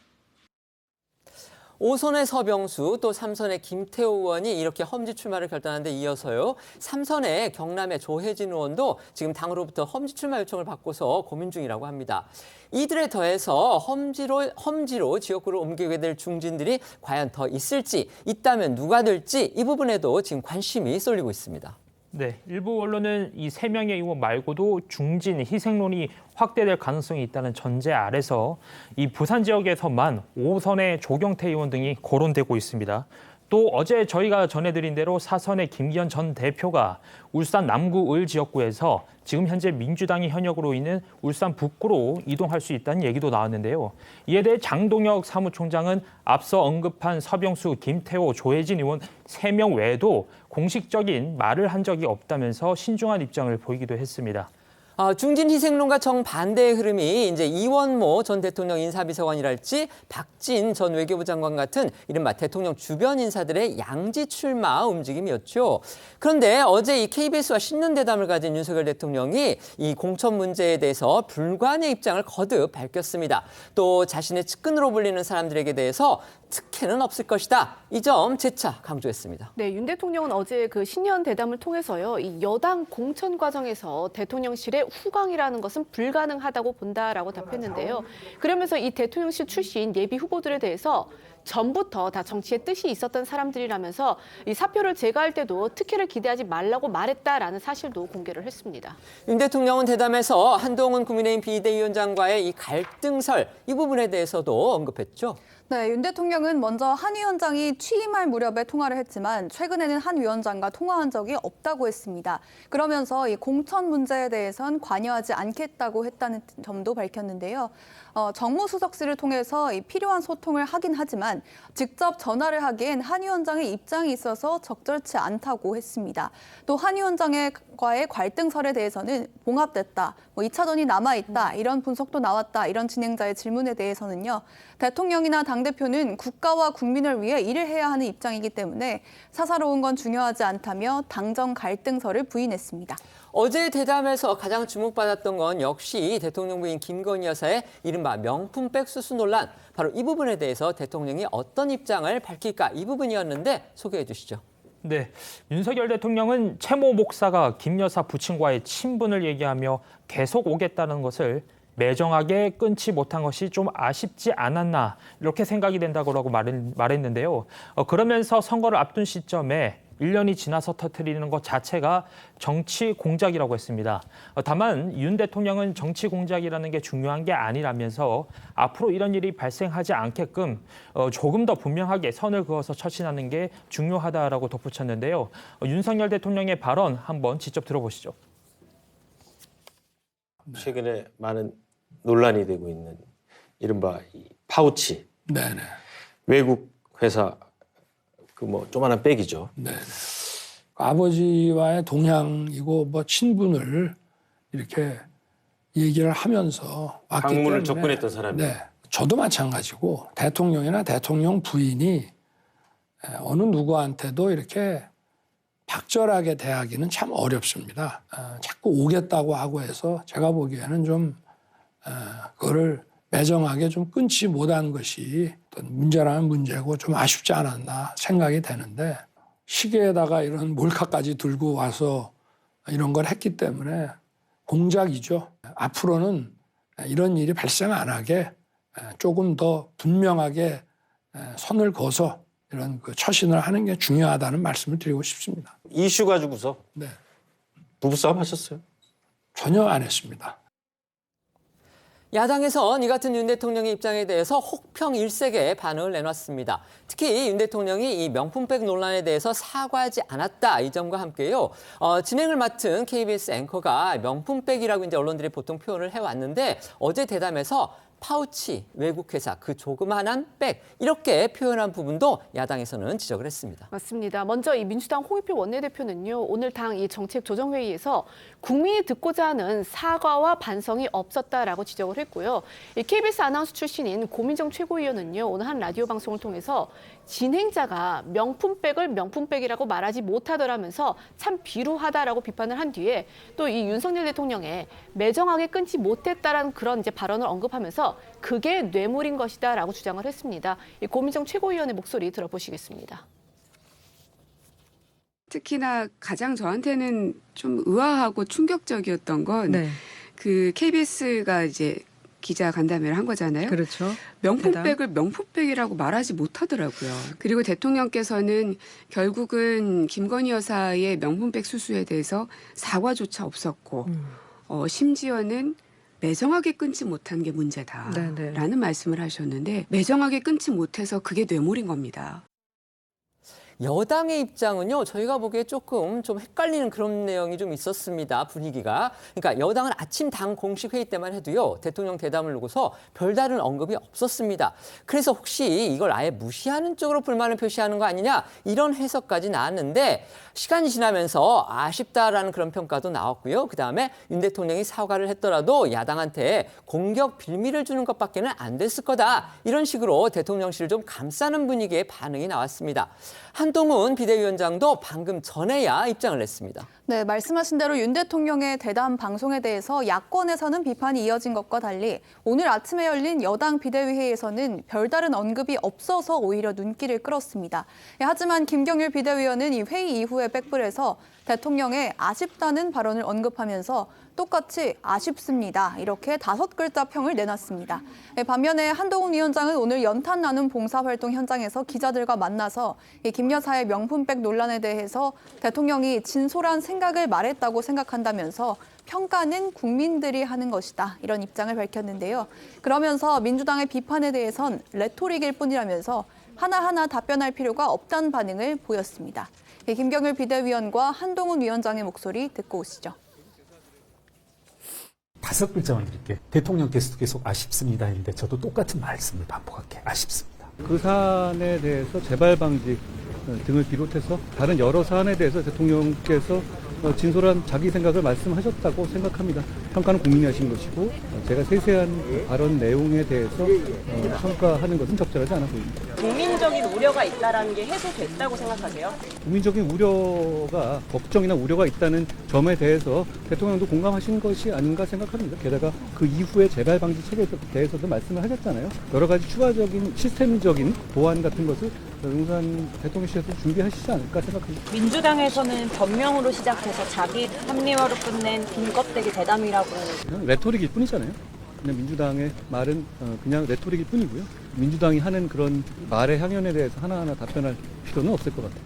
5선의 서병수, 또 3선의 김태우 의원이 이렇게 험지 출마를 결단한 데 이어서요. 3선의 경남의 조혜진 의원도 지금 당으로부터 험지 출마 요청을 받고서 고민 중이라고 합니다. 이들에 더해서 험지로 지역구를 옮기게 될 중진들이 과연 더 있을지, 있다면 누가 될지 이 부분에도 지금 관심이 쏠리고 있습니다. 네, 일부 언론은 이 3명의 의원 말고도 중진 희생론이 확대될 가능성이 있다는 전제 아래서 이 부산 지역에서만 5선의 조경태 의원 등이 거론되고 있습니다. 또 어제 저희가 전해드린 대로 4선의 김기현 전 대표가 울산 남구 을 지역구에서 지금 현재 민주당이 현역으로 있는 울산 북구로 이동할 수 있다는 얘기도 나왔는데요. 이에 대해 장동혁 사무총장은 앞서 언급한 서병수, 김태호, 조혜진 의원 3명 외에도 공식적인 말을 한 적이 없다면서 신중한 입장을 보이기도 했습니다. 중진 희생론과 정반대의 흐름이 이제 이원모 전 대통령 인사비서관이랄지 박진 전 외교부 장관 같은 이른바 대통령 주변 인사들의 양지 출마 움직임이었죠. 그런데 어제 이 KBS와 신년 대담을 가진 윤석열 대통령이 이 공천 문제에 대해서 불관의 입장을 거듭 밝혔습니다. 또 자신의 측근으로 불리는 사람들에게 대해서 특혜는 없을 것이다. 이 점 재차 강조했습니다. 네, 윤 대통령은 어제 그 신년 대담을 통해서요, 이 여당 공천 과정에서 대통령실의 후광이라는 것은 불가능하다고 본다라고 답했는데요. 그러면서 이 대통령실 출신 예비 후보들에 대해서 전부터 다 정치에 뜻이 있었던 사람들이라면서 이 사표를 제거할 때도 특혜를 기대하지 말라고 말했다라는 사실도 공개를 했습니다. 윤 대통령은 대담에서 한동훈 국민의힘 비대위원장과의 이 갈등설, 이 부분에 대해서도 언급했죠. 네, 윤 대통령은 먼저 한 위원장이 취임할 무렵에 통화를 했지만 최근에는 한 위원장과 통화한 적이 없다고 했습니다. 그러면서 이 공천 문제에 대해선 관여하지 않겠다고 했다는 점도 밝혔는데요. 정무수석실을 통해서 이 필요한 소통을 하긴 하지만 직접 전화를 하기엔 한 위원장의 입장이 있어서 적절치 않다고 했습니다. 또 한 위원장과의 갈등설에 대해서는 봉합됐다, 2차전이 남아있다, 이런 분석도 나왔다, 이런 진행자의 질문에 대해서는요. 대통령이나 당대표는 국가와 국민을 위해 일을 해야 하는 입장이기 때문에 사사로운 건 중요하지 않다며 당정 갈등설을 부인했습니다. 어제 대담에서 가장 주목받았던 건 역시 대통령 부인 김건희 여사의 이른바 명품백 수수 논란. 바로 이 부분에 대해서 대통령이 어떤 입장을 밝힐까, 이 부분이었는데 소개해 주시죠. 네, 윤석열 대통령은 최모 목사가 김 여사 부친과의 친분을 얘기하며 계속 오겠다는 것을 매정하게 끊지 못한 것이 좀 아쉽지 않았나, 이렇게 생각이 된다고 말했는데요. 그러면서 선거를 앞둔 시점에 1년이 지나서 터뜨리는 것 자체가 정치 공작이라고 했습니다. 다만 윤 대통령은 정치 공작이라는 게 중요한 게 아니라면서 앞으로 이런 일이 발생하지 않게끔 조금 더 분명하게 선을 그어서 처신하는 게 중요하다라고 덧붙였는데요. 윤석열 대통령의 발언 한번 직접 들어보시죠. 최근에 많은 논란이 되고 있는 이른바 이 파우치, 네네. 외국 회사 그 뭐 조그마한 백이죠. 네. 아버지와의 동향이고 뭐 친분을 이렇게 얘기를 하면서 왔기 방문을 때문에 접근했던 사람이에요. 네. 저도 마찬가지고 대통령이나 대통령 부인이 어느 누구한테도 이렇게 박절하게 대하기는 참 어렵습니다. 자꾸 오겠다고 하고 해서 제가 보기에는 좀 그거를 매정하게 좀 끊지 못한 것이 어떤 문제라는 문제고 좀 아쉽지 않았나 생각이 되는데 시계에다가 이런 몰카까지 들고 와서 이런 걸 했기 때문에 공작이죠. 앞으로는 이런 일이 발생 안 하게 조금 더 분명하게 선을 그어서 이런 그 처신을 하는 게 중요하다는 말씀을 드리고 싶습니다. 이슈 가지고서 네. 부부싸움 하셨어요? 전혀 안 했습니다. 야당에선 이 같은 윤 대통령의 입장에 대해서 혹평일색의 반응을 내놨습니다. 특히 윤 대통령이 이 명품백 논란에 대해서 사과하지 않았다 이 점과 함께요. 진행을 맡은 KBS 앵커가 명품백이라고 이제 언론들이 보통 표현을 해왔는데 어제 대담에서 파우치, 외국 회사, 그 조그만한 백 이렇게 표현한 부분도 야당에서는 지적을 했습니다. 맞습니다. 먼저 이 민주당 홍익표 원내대표는요. 오늘 당 이 정책조정회의에서 국민이 듣고자 하는 사과와 반성이 없었다라고 지적을 했고요. 이 KBS 아나운서 출신인 고민정 최고위원은요. 오늘 한 라디오 방송을 통해서 진행자가 명품백을 명품백이라고 말하지 못하더라면서 참 비루하다라고 비판을 한 뒤에 또 이 윤석열 대통령의 매정하게 끊지 못했다라는 그런 이제 발언을 언급하면서 그게 뇌물인 것이다라고 주장을 했습니다. 이 고민정 최고위원의 목소리 들어보시겠습니다. 특히나 가장 저한테는 좀 의아하고 충격적이었던 건 그 KBS가 이제 기자 간담회를 한 거잖아요. 그렇죠. 명품백을 명품백이라고 말하지 못하더라고요. 그리고 대통령께서는 결국은 김건희 여사의 명품백 수수에 대해서 사과조차 없었고 심지어는 매정하게 끊지 못한 게 문제다라는 말씀을 하셨는데 매정하게 끊지 못해서 그게 뇌물인 겁니다. 여당의 입장은요, 저희가 보기에 조금 좀 헷갈리는 그런 내용이 좀 있었습니다. 분위기가. 그러니까 여당은 아침 당 공식 회의 때만 해도요, 대통령 대담을 놓고서 별다른 언급이 없었습니다. 그래서 혹시 이걸 아예 무시하는 쪽으로 불만을 표시하는 거 아니냐, 이런 해석까지 나왔는데 시간이 지나면서 아쉽다라는 그런 평가도 나왔고요. 그다음에 윤 대통령이 사과를 했더라도 야당한테 공격 빌미를 주는 것밖에는 안 됐을 거다. 이런 식으로 대통령실을 좀 감싸는 분위기의 반응이 나왔습니다. 한동훈 비대위원장도 방금 전에야 입장을 냈습니다. 네, 말씀하신 대로 윤 대통령의 대담 방송에 대해서 야권에서는 비판이 이어진 것과 달리 오늘 아침에 열린 여당 비대위회의에서는 별다른 언급이 없어서 오히려 눈길을 끌었습니다. 하지만 김경일 비대위원은 이 회의 이후에 백불에서 대통령의 아쉽다는 발언을 언급하면서 똑같이 아쉽습니다. 이렇게 5글자 평을 내놨습니다. 반면에 한동훈 위원장은 오늘 연탄 나눔 봉사활동 현장에서 기자들과 만나서 김 여사의 명품백 논란에 대해서 대통령이 진솔한 생각을 말했다고 생각한다면서 평가는 국민들이 하는 것이다. 이런 입장을 밝혔는데요. 그러면서 민주당의 비판에 대해선 레토릭일 뿐이라면서 하나하나 답변할 필요가 없다는 반응을 보였습니다. 김경일 비대위원과 한동훈 위원장의 목소리 듣고 오시죠. 5글자만 드릴게요. 대통령께서도 계속 아쉽습니다 했는데 저도 똑같은 말씀을 반복할게요. 아쉽습니다. 그 사안에 대해서 재발 방지 등을 비롯해서 다른 여러 사안에 대해서 대통령께서 진솔한 자기 생각을 말씀하셨다고 생각합니다. 평가는 국민이 하신 것이고 제가 세세한 발언 내용에 대해서 평가하는 것은 적절하지 않아 보입니다. 국민적인 우려가 있다는 게 해소됐다고 생각하세요? 국민적인 우려가 걱정이나 우려가 있다는 점에 대해서 대통령도 공감하신 것이 아닌가 생각합니다. 게다가 그 이후에 재발 방지 체계에 대해서도 말씀을 하셨잖아요. 여러 가지 추가적인 시스템적인 보완 같은 것을 용산 대통령실에서 준비하시지 않을까 생각합니다. 민주당에서는 변명으로 시작해서 자기 합리화로 끝낸 빈 껍데기 대담이라고. 그냥 레토릭일 뿐이잖아요. 그냥 민주당의 말은 그냥 레토릭일 뿐이고요. 민주당이 하는 그런 말의 향연에 대해서 하나하나 답변할 필요는 없을 것 같아요.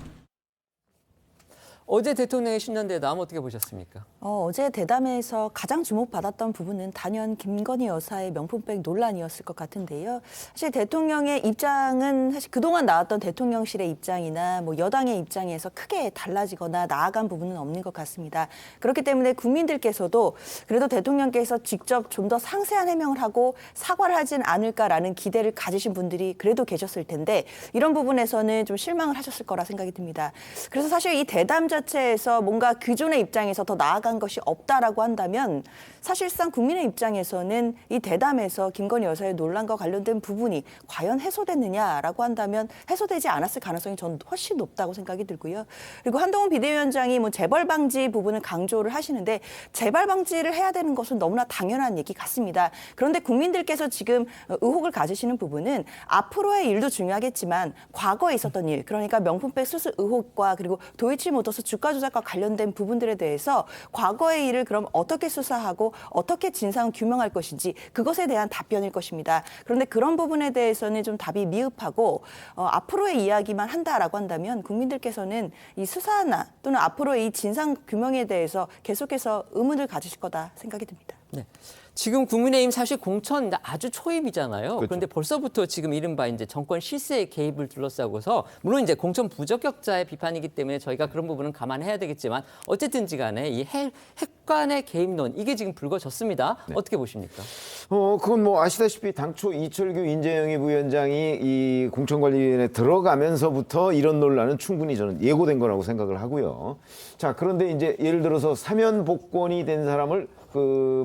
어제 대통령의 신년대담 어떻게 보셨습니까? 어제 대담에서 가장 주목받았던 부분은 단연 김건희 여사의 명품백 논란이었을 것 같은데요. 사실 대통령의 입장은 사실 그동안 나왔던 대통령실의 입장이나 뭐 여당의 입장에서 크게 달라지거나 나아간 부분은 없는 것 같습니다. 그렇기 때문에 국민들께서도 그래도 대통령께서 직접 좀 더 상세한 해명을 하고 사과를 하진 않을까라는 기대를 가지신 분들이 그래도 계셨을 텐데 이런 부분에서는 좀 실망을 하셨을 거라 생각이 듭니다. 그래서 사실 이 대담 자체에서 뭔가 기존의 입장에서 더 나아간 것이 없다라고 한다면 사실상 국민의 입장에서는 이 대담에서 김건희 여사의 논란과 관련된 부분이 과연 해소됐느냐라고 한다면 해소되지 않았을 가능성이 저는 훨씬 높다고 생각이 들고요. 그리고 한동훈 비대위원장이 뭐 재벌 방지 부분을 강조를 하시는데 재벌 방지를 해야 되는 것은 너무나 당연한 얘기 같습니다. 그런데 국민들께서 지금 의혹을 가지시는 부분은 앞으로의 일도 중요하겠지만 과거에 있었던 일, 그러니까 명품백 수수 의혹과 그리고 도이치모터스 주가 조작과 관련된 부분들에 대해서 과거의 일을 그럼 어떻게 수사하고 어떻게 진상 규명할 것인지 그것에 대한 답변일 것입니다. 그런데 그런 부분에 대해서는 좀 답이 미흡하고 앞으로의 이야기만 한다라고 한다면 국민들께서는 이 수사나 또는 앞으로의 이 진상 규명에 대해서 계속해서 의문을 가지실 거다 생각이 듭니다. 네. 지금 국민의힘 사실 공천 아주 초입이잖아요. 그렇죠. 그런데 벌써부터 지금 이른바 이제 정권 실세의 개입을 둘러싸고서 물론 이제 공천 부적격자의 비판이기 때문에 저희가 그런 부분은 감안해야 되겠지만 어쨌든지 간에 이 핵관의 개입론 이게 지금 불거졌습니다. 네. 어떻게 보십니까? 그건 뭐 아시다시피 당초 이철규 인재영입 위원장이 이 공천관리위원회에 들어가면서부터 이런 논란은 충분히 저는 예고된 거라고 생각을 하고요. 자, 그런데 이제 예를 들어서 사면 복권이 된 사람을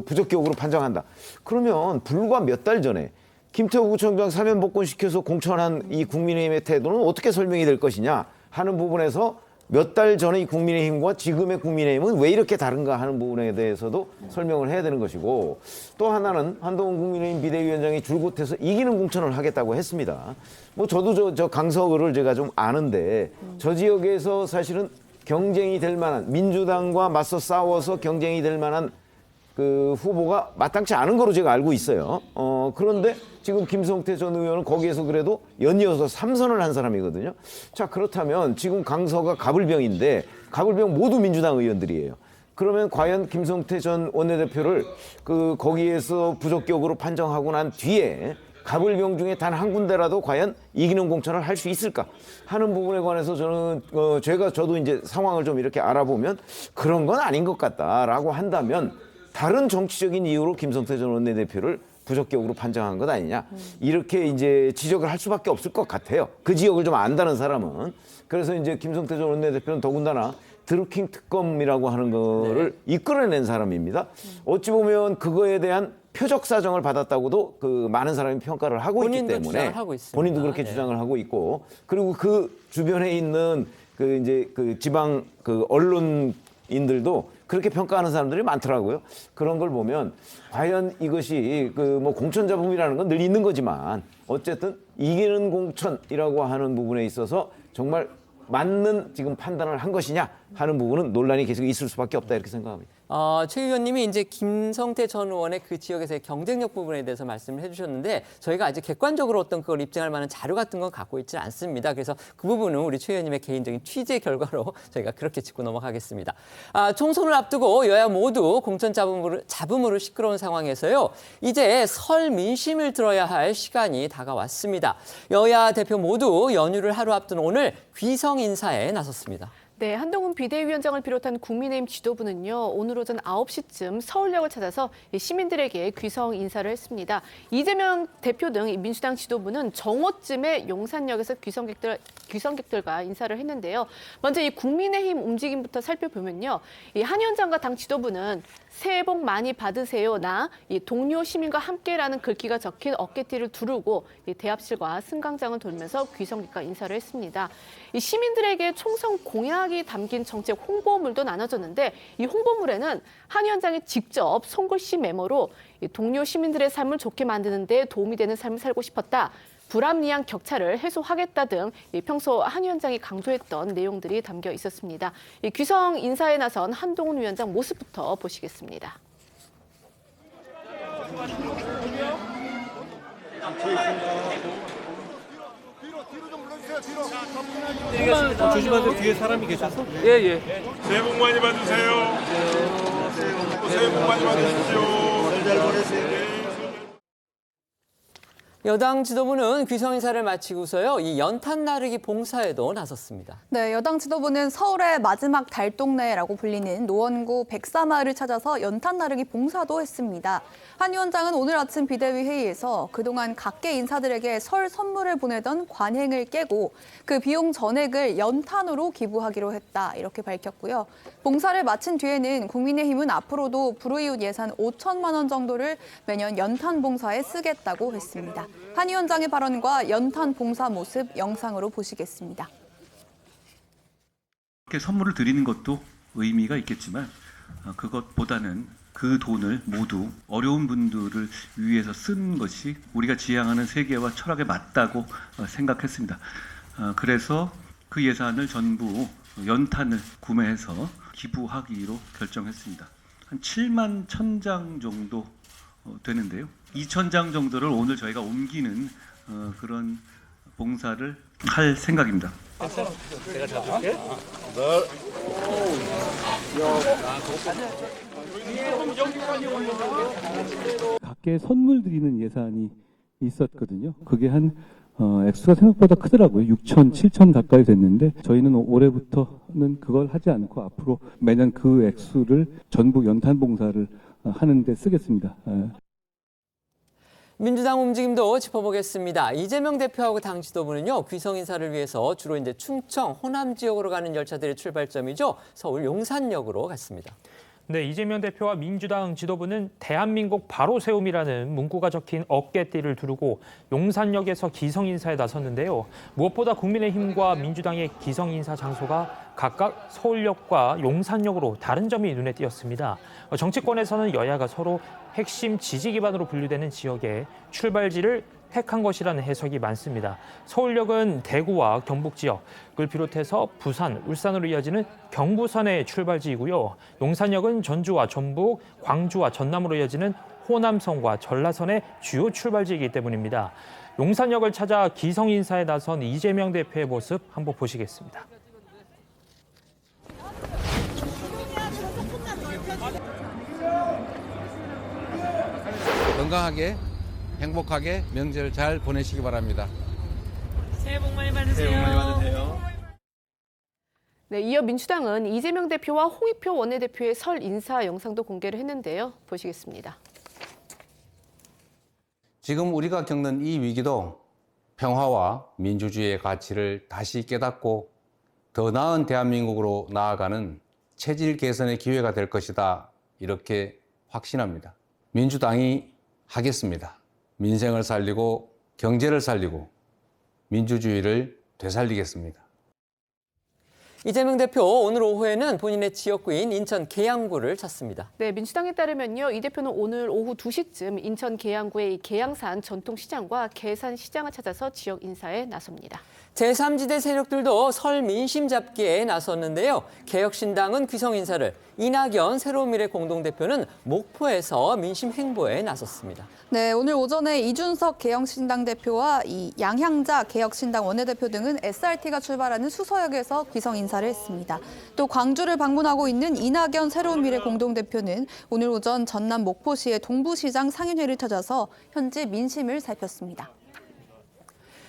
부적격으로 판정한다. 그러면 불과 몇 달 전에 김태호 구청장 사면 복권시켜서 공천한 이 국민의힘의 태도는 어떻게 설명이 될 것이냐 하는 부분에서 몇 달 전의 국민의힘과 지금의 국민의힘은 왜 이렇게 다른가 하는 부분에 대해서도 설명을 해야 되는 것이고 또 하나는 한동훈 국민의힘 비대위원장이 줄곧 해서 이기는 공천을 하겠다고 했습니다. 뭐 저도 저 강서구를 제가 좀 아는데 저 지역에서 사실은 경쟁이 될 만한 민주당과 맞서 싸워서 경쟁이 될 만한 후보가 마땅치 않은 거로 제가 알고 있어요. 그런데 지금 김성태 전 의원은 거기에서 그래도 연이어서 3선을 한 사람이거든요. 자, 그렇다면 지금 강서가 가불병인데 가불병 모두 민주당 의원들이에요. 그러면 과연 김성태 전 원내대표를 거기에서 부적격으로 판정하고 난 뒤에 가불병 중에 단 한 군데라도 과연 이기는 공천을 할 수 있을까 하는 부분에 관해서 저는 저도 이제 상황을 좀 이렇게 알아보면 그런 건 아닌 것 같다라고 한다면 다른 정치적인 이유로 김성태 전 원내대표를 부적격으로 판정한 것 아니냐 이렇게 이제 지적을 할 수밖에 없을 것 같아요. 그 지역을 좀 안다는 사람은. 그래서 이제 김성태 전 원내대표는 더군다나 드루킹 특검이라고 하는 거를 이끌어낸 사람입니다. 어찌 보면 그거에 대한 표적 사정을 받았다고도 많은 사람이 평가를 하고 있기 때문에 주장을 하고 있습니다. 본인도 그렇게 주장을 하고 있고 그리고 그 주변에 있는 지방 언론인들도 그렇게 평가하는 사람들이 많더라고요. 그런 걸 보면 과연 이것이 뭐 공천 잡음이라는 건 늘 있는 거지만 어쨌든 이기는 공천이라고 하는 부분에 있어서 정말 맞는 지금 판단을 한 것이냐 하는 부분은 논란이 계속 있을 수밖에 없다 이렇게 생각합니다. 최 의원님이 이제 김성태 전 의원의 그 지역에서의 경쟁력 부분에 대해서 말씀을 해주셨는데 저희가 아직 객관적으로 어떤 그걸 입증할 만한 자료 같은 건 갖고 있지는 않습니다. 그래서 그 부분은 우리 최 의원님의 개인적인 취재 결과로 저희가 그렇게 짚고 넘어가겠습니다. 총선을 앞두고 여야 모두 공천 잡음으로 시끄러운 상황에서요. 이제 설 민심을 들어야 할 시간이 다가왔습니다. 여야 대표 모두 연휴를 하루 앞둔 오늘 귀성 인사에 나섰습니다. 네, 한동훈 비대위원장을 비롯한 국민의힘 지도부는요, 오늘 오전 9시쯤 서울역을 찾아서 시민들에게 귀성 인사를 했습니다. 이재명 대표 등 민주당 지도부는 정오쯤에 용산역에서 귀성객들과 인사를 했는데요. 먼저 이 국민의힘 움직임부터 살펴보면요, 이 한 위원장과 당 지도부는 새해 복 많이 받으세요나 이 동료 시민과 함께라는 글귀가 적힌 어깨띠를 두르고 이 대합실과 승강장을 돌면서 귀성객과 인사를 했습니다. 이 시민들에게 총선 공약이 담긴 정책 홍보물도 나눠졌는데 이 홍보물에는 한 위원장이 직접 손글씨 메모로 이 동료 시민들의 삶을 좋게 만드는 데 도움이 되는 삶을 살고 싶었다. 불합리한 격차를 해소하겠다 등 평소 한 위원장이 강조했던 내용들이 담겨 있었습니다. 이 귀성 인사에 나선 한동훈 위원장 모습부터 보시겠습니다. 정말 조심하세요. 뒤에 사람이 계셔서. 새해 복 많이 받으세요. 새해 복 많이 받으십시오. 잘 보내세요. 여당 지도부는 귀성 인사를 마치고서요, 이 연탄 나르기 봉사에도 나섰습니다. 네, 여당 지도부는 서울의 마지막 달동네라고 불리는 노원구 백사마을을 찾아서 연탄 나르기 봉사도 했습니다. 한 위원장은 오늘 아침 비대위 회의에서 그동안 각계 인사들에게 설 선물을 보내던 관행을 깨고 그 비용 전액을 연탄으로 기부하기로 했다, 이렇게 밝혔고요. 봉사를 마친 뒤에는 국민의힘은 앞으로도 불우이웃 예산 5천만 원 정도를 매년 연탄 봉사에 쓰겠다고 했습니다. 한 위원장의 발언과 연탄 봉사 모습 영상으로 보시겠습니다. 이렇게 선물을 드리는 것도 의미가 있겠지만 그것보다는 그 돈을 모두 어려운 분들을 위해서 쓴 것이 우리가 지향하는 세계와 철학에 맞다고 생각했습니다. 그래서 그 예산을 전부 연탄을 구매해서 기부하기로 결정했습니다. 한 7만 1,000장 정도 되는데요. 2,000장 정도를 오늘 저희가 옮기는 그런 봉사를 할 생각입니다. 제가 잡을게. 각계 선물 드리는 예산이 있었거든요. 그게 한 액수가 생각보다 크더라고요. 6천, 7천 가까이 됐는데 저희는 올해부터는 그걸 하지 않고 앞으로 매년 그 액수를 전부 연탄 봉사를 하는 데 쓰겠습니다. 민주당 움직임도 짚어보겠습니다. 이재명 대표하고 당 지도부는요, 귀성 인사를 위해서 주로 이제 충청, 호남 지역으로 가는 열차들의 출발점이죠, 서울 용산역으로 갔습니다. 네, 이재명 대표와 민주당 지도부는 대한민국 바로 세움이라는 문구가 적힌 어깨띠를 두르고 용산역에서 기성 인사에 나섰는데요. 무엇보다 국민의힘과 민주당의 기성 인사 장소가 각각 서울역과 용산역으로 다른 점이 눈에 띄었습니다. 정치권에서는 여야가 서로 핵심 지지 기반으로 분류되는 지역에 출발지를 택한 것이라는 해석이 많습니다. 서울역은 대구와 경북 지역을 비롯해서 부산, 울산으로 이어지는 경부선의 출발지이고요. 용산역은 전주와 전북, 광주와 전남으로 이어지는 호남선과 전라선의 주요 출발지이기 때문입니다. 용산역을 찾아 기성 인사에 나선 이재명 대표의 모습 한번 보시겠습니다. 건강하게 행복하게 명절 잘 보내시기 바랍니다. 새해 복 많이 받으세요. 새해 복 많이 받으세요. 네, 이어 민주당은 이재명 대표와 홍익표 원내대표의 설 인사 영상도 공개를 했는데요. 보시겠습니다. 지금 우리가 겪는 이 위기도 평화와 민주주의의 가치를 다시 깨닫고 더 나은 대한민국으로 나아가는 체질 개선의 기회가 될 것이다, 이렇게 확신합니다. 민주당이 하겠습니다. 민생을 살리고 경제를 살리고 민주주의를 되살리겠습니다. 이재명 대표 오늘 오후에는 본인의 지역구인 인천 계양구를 찾습니다. 네, 민주당에 따르면요, 이 대표는 오늘 오후 2시쯤 인천 계양구의 계양산 전통시장과 계산시장을 찾아서 지역 인사에 나섭니다. 제3지대 세력들도 설 민심 잡기에 나섰는데요. 개혁신당은 귀성 인사를, 이낙연 새로운미래 공동대표는 목포에서 민심 행보에 나섰습니다. 네, 오늘 오전에 이준석 개혁신당 대표와 이 양향자 개혁신당 원내대표 등은 SRT가 출발하는 수서역에서 귀성 인사를 했습니다. 또 광주를 방문하고 있는 이낙연 새로운미래 공동대표는 오늘 오전 전남 목포시의 동부시장 상인회를 찾아서 현지 민심을 살폈습니다.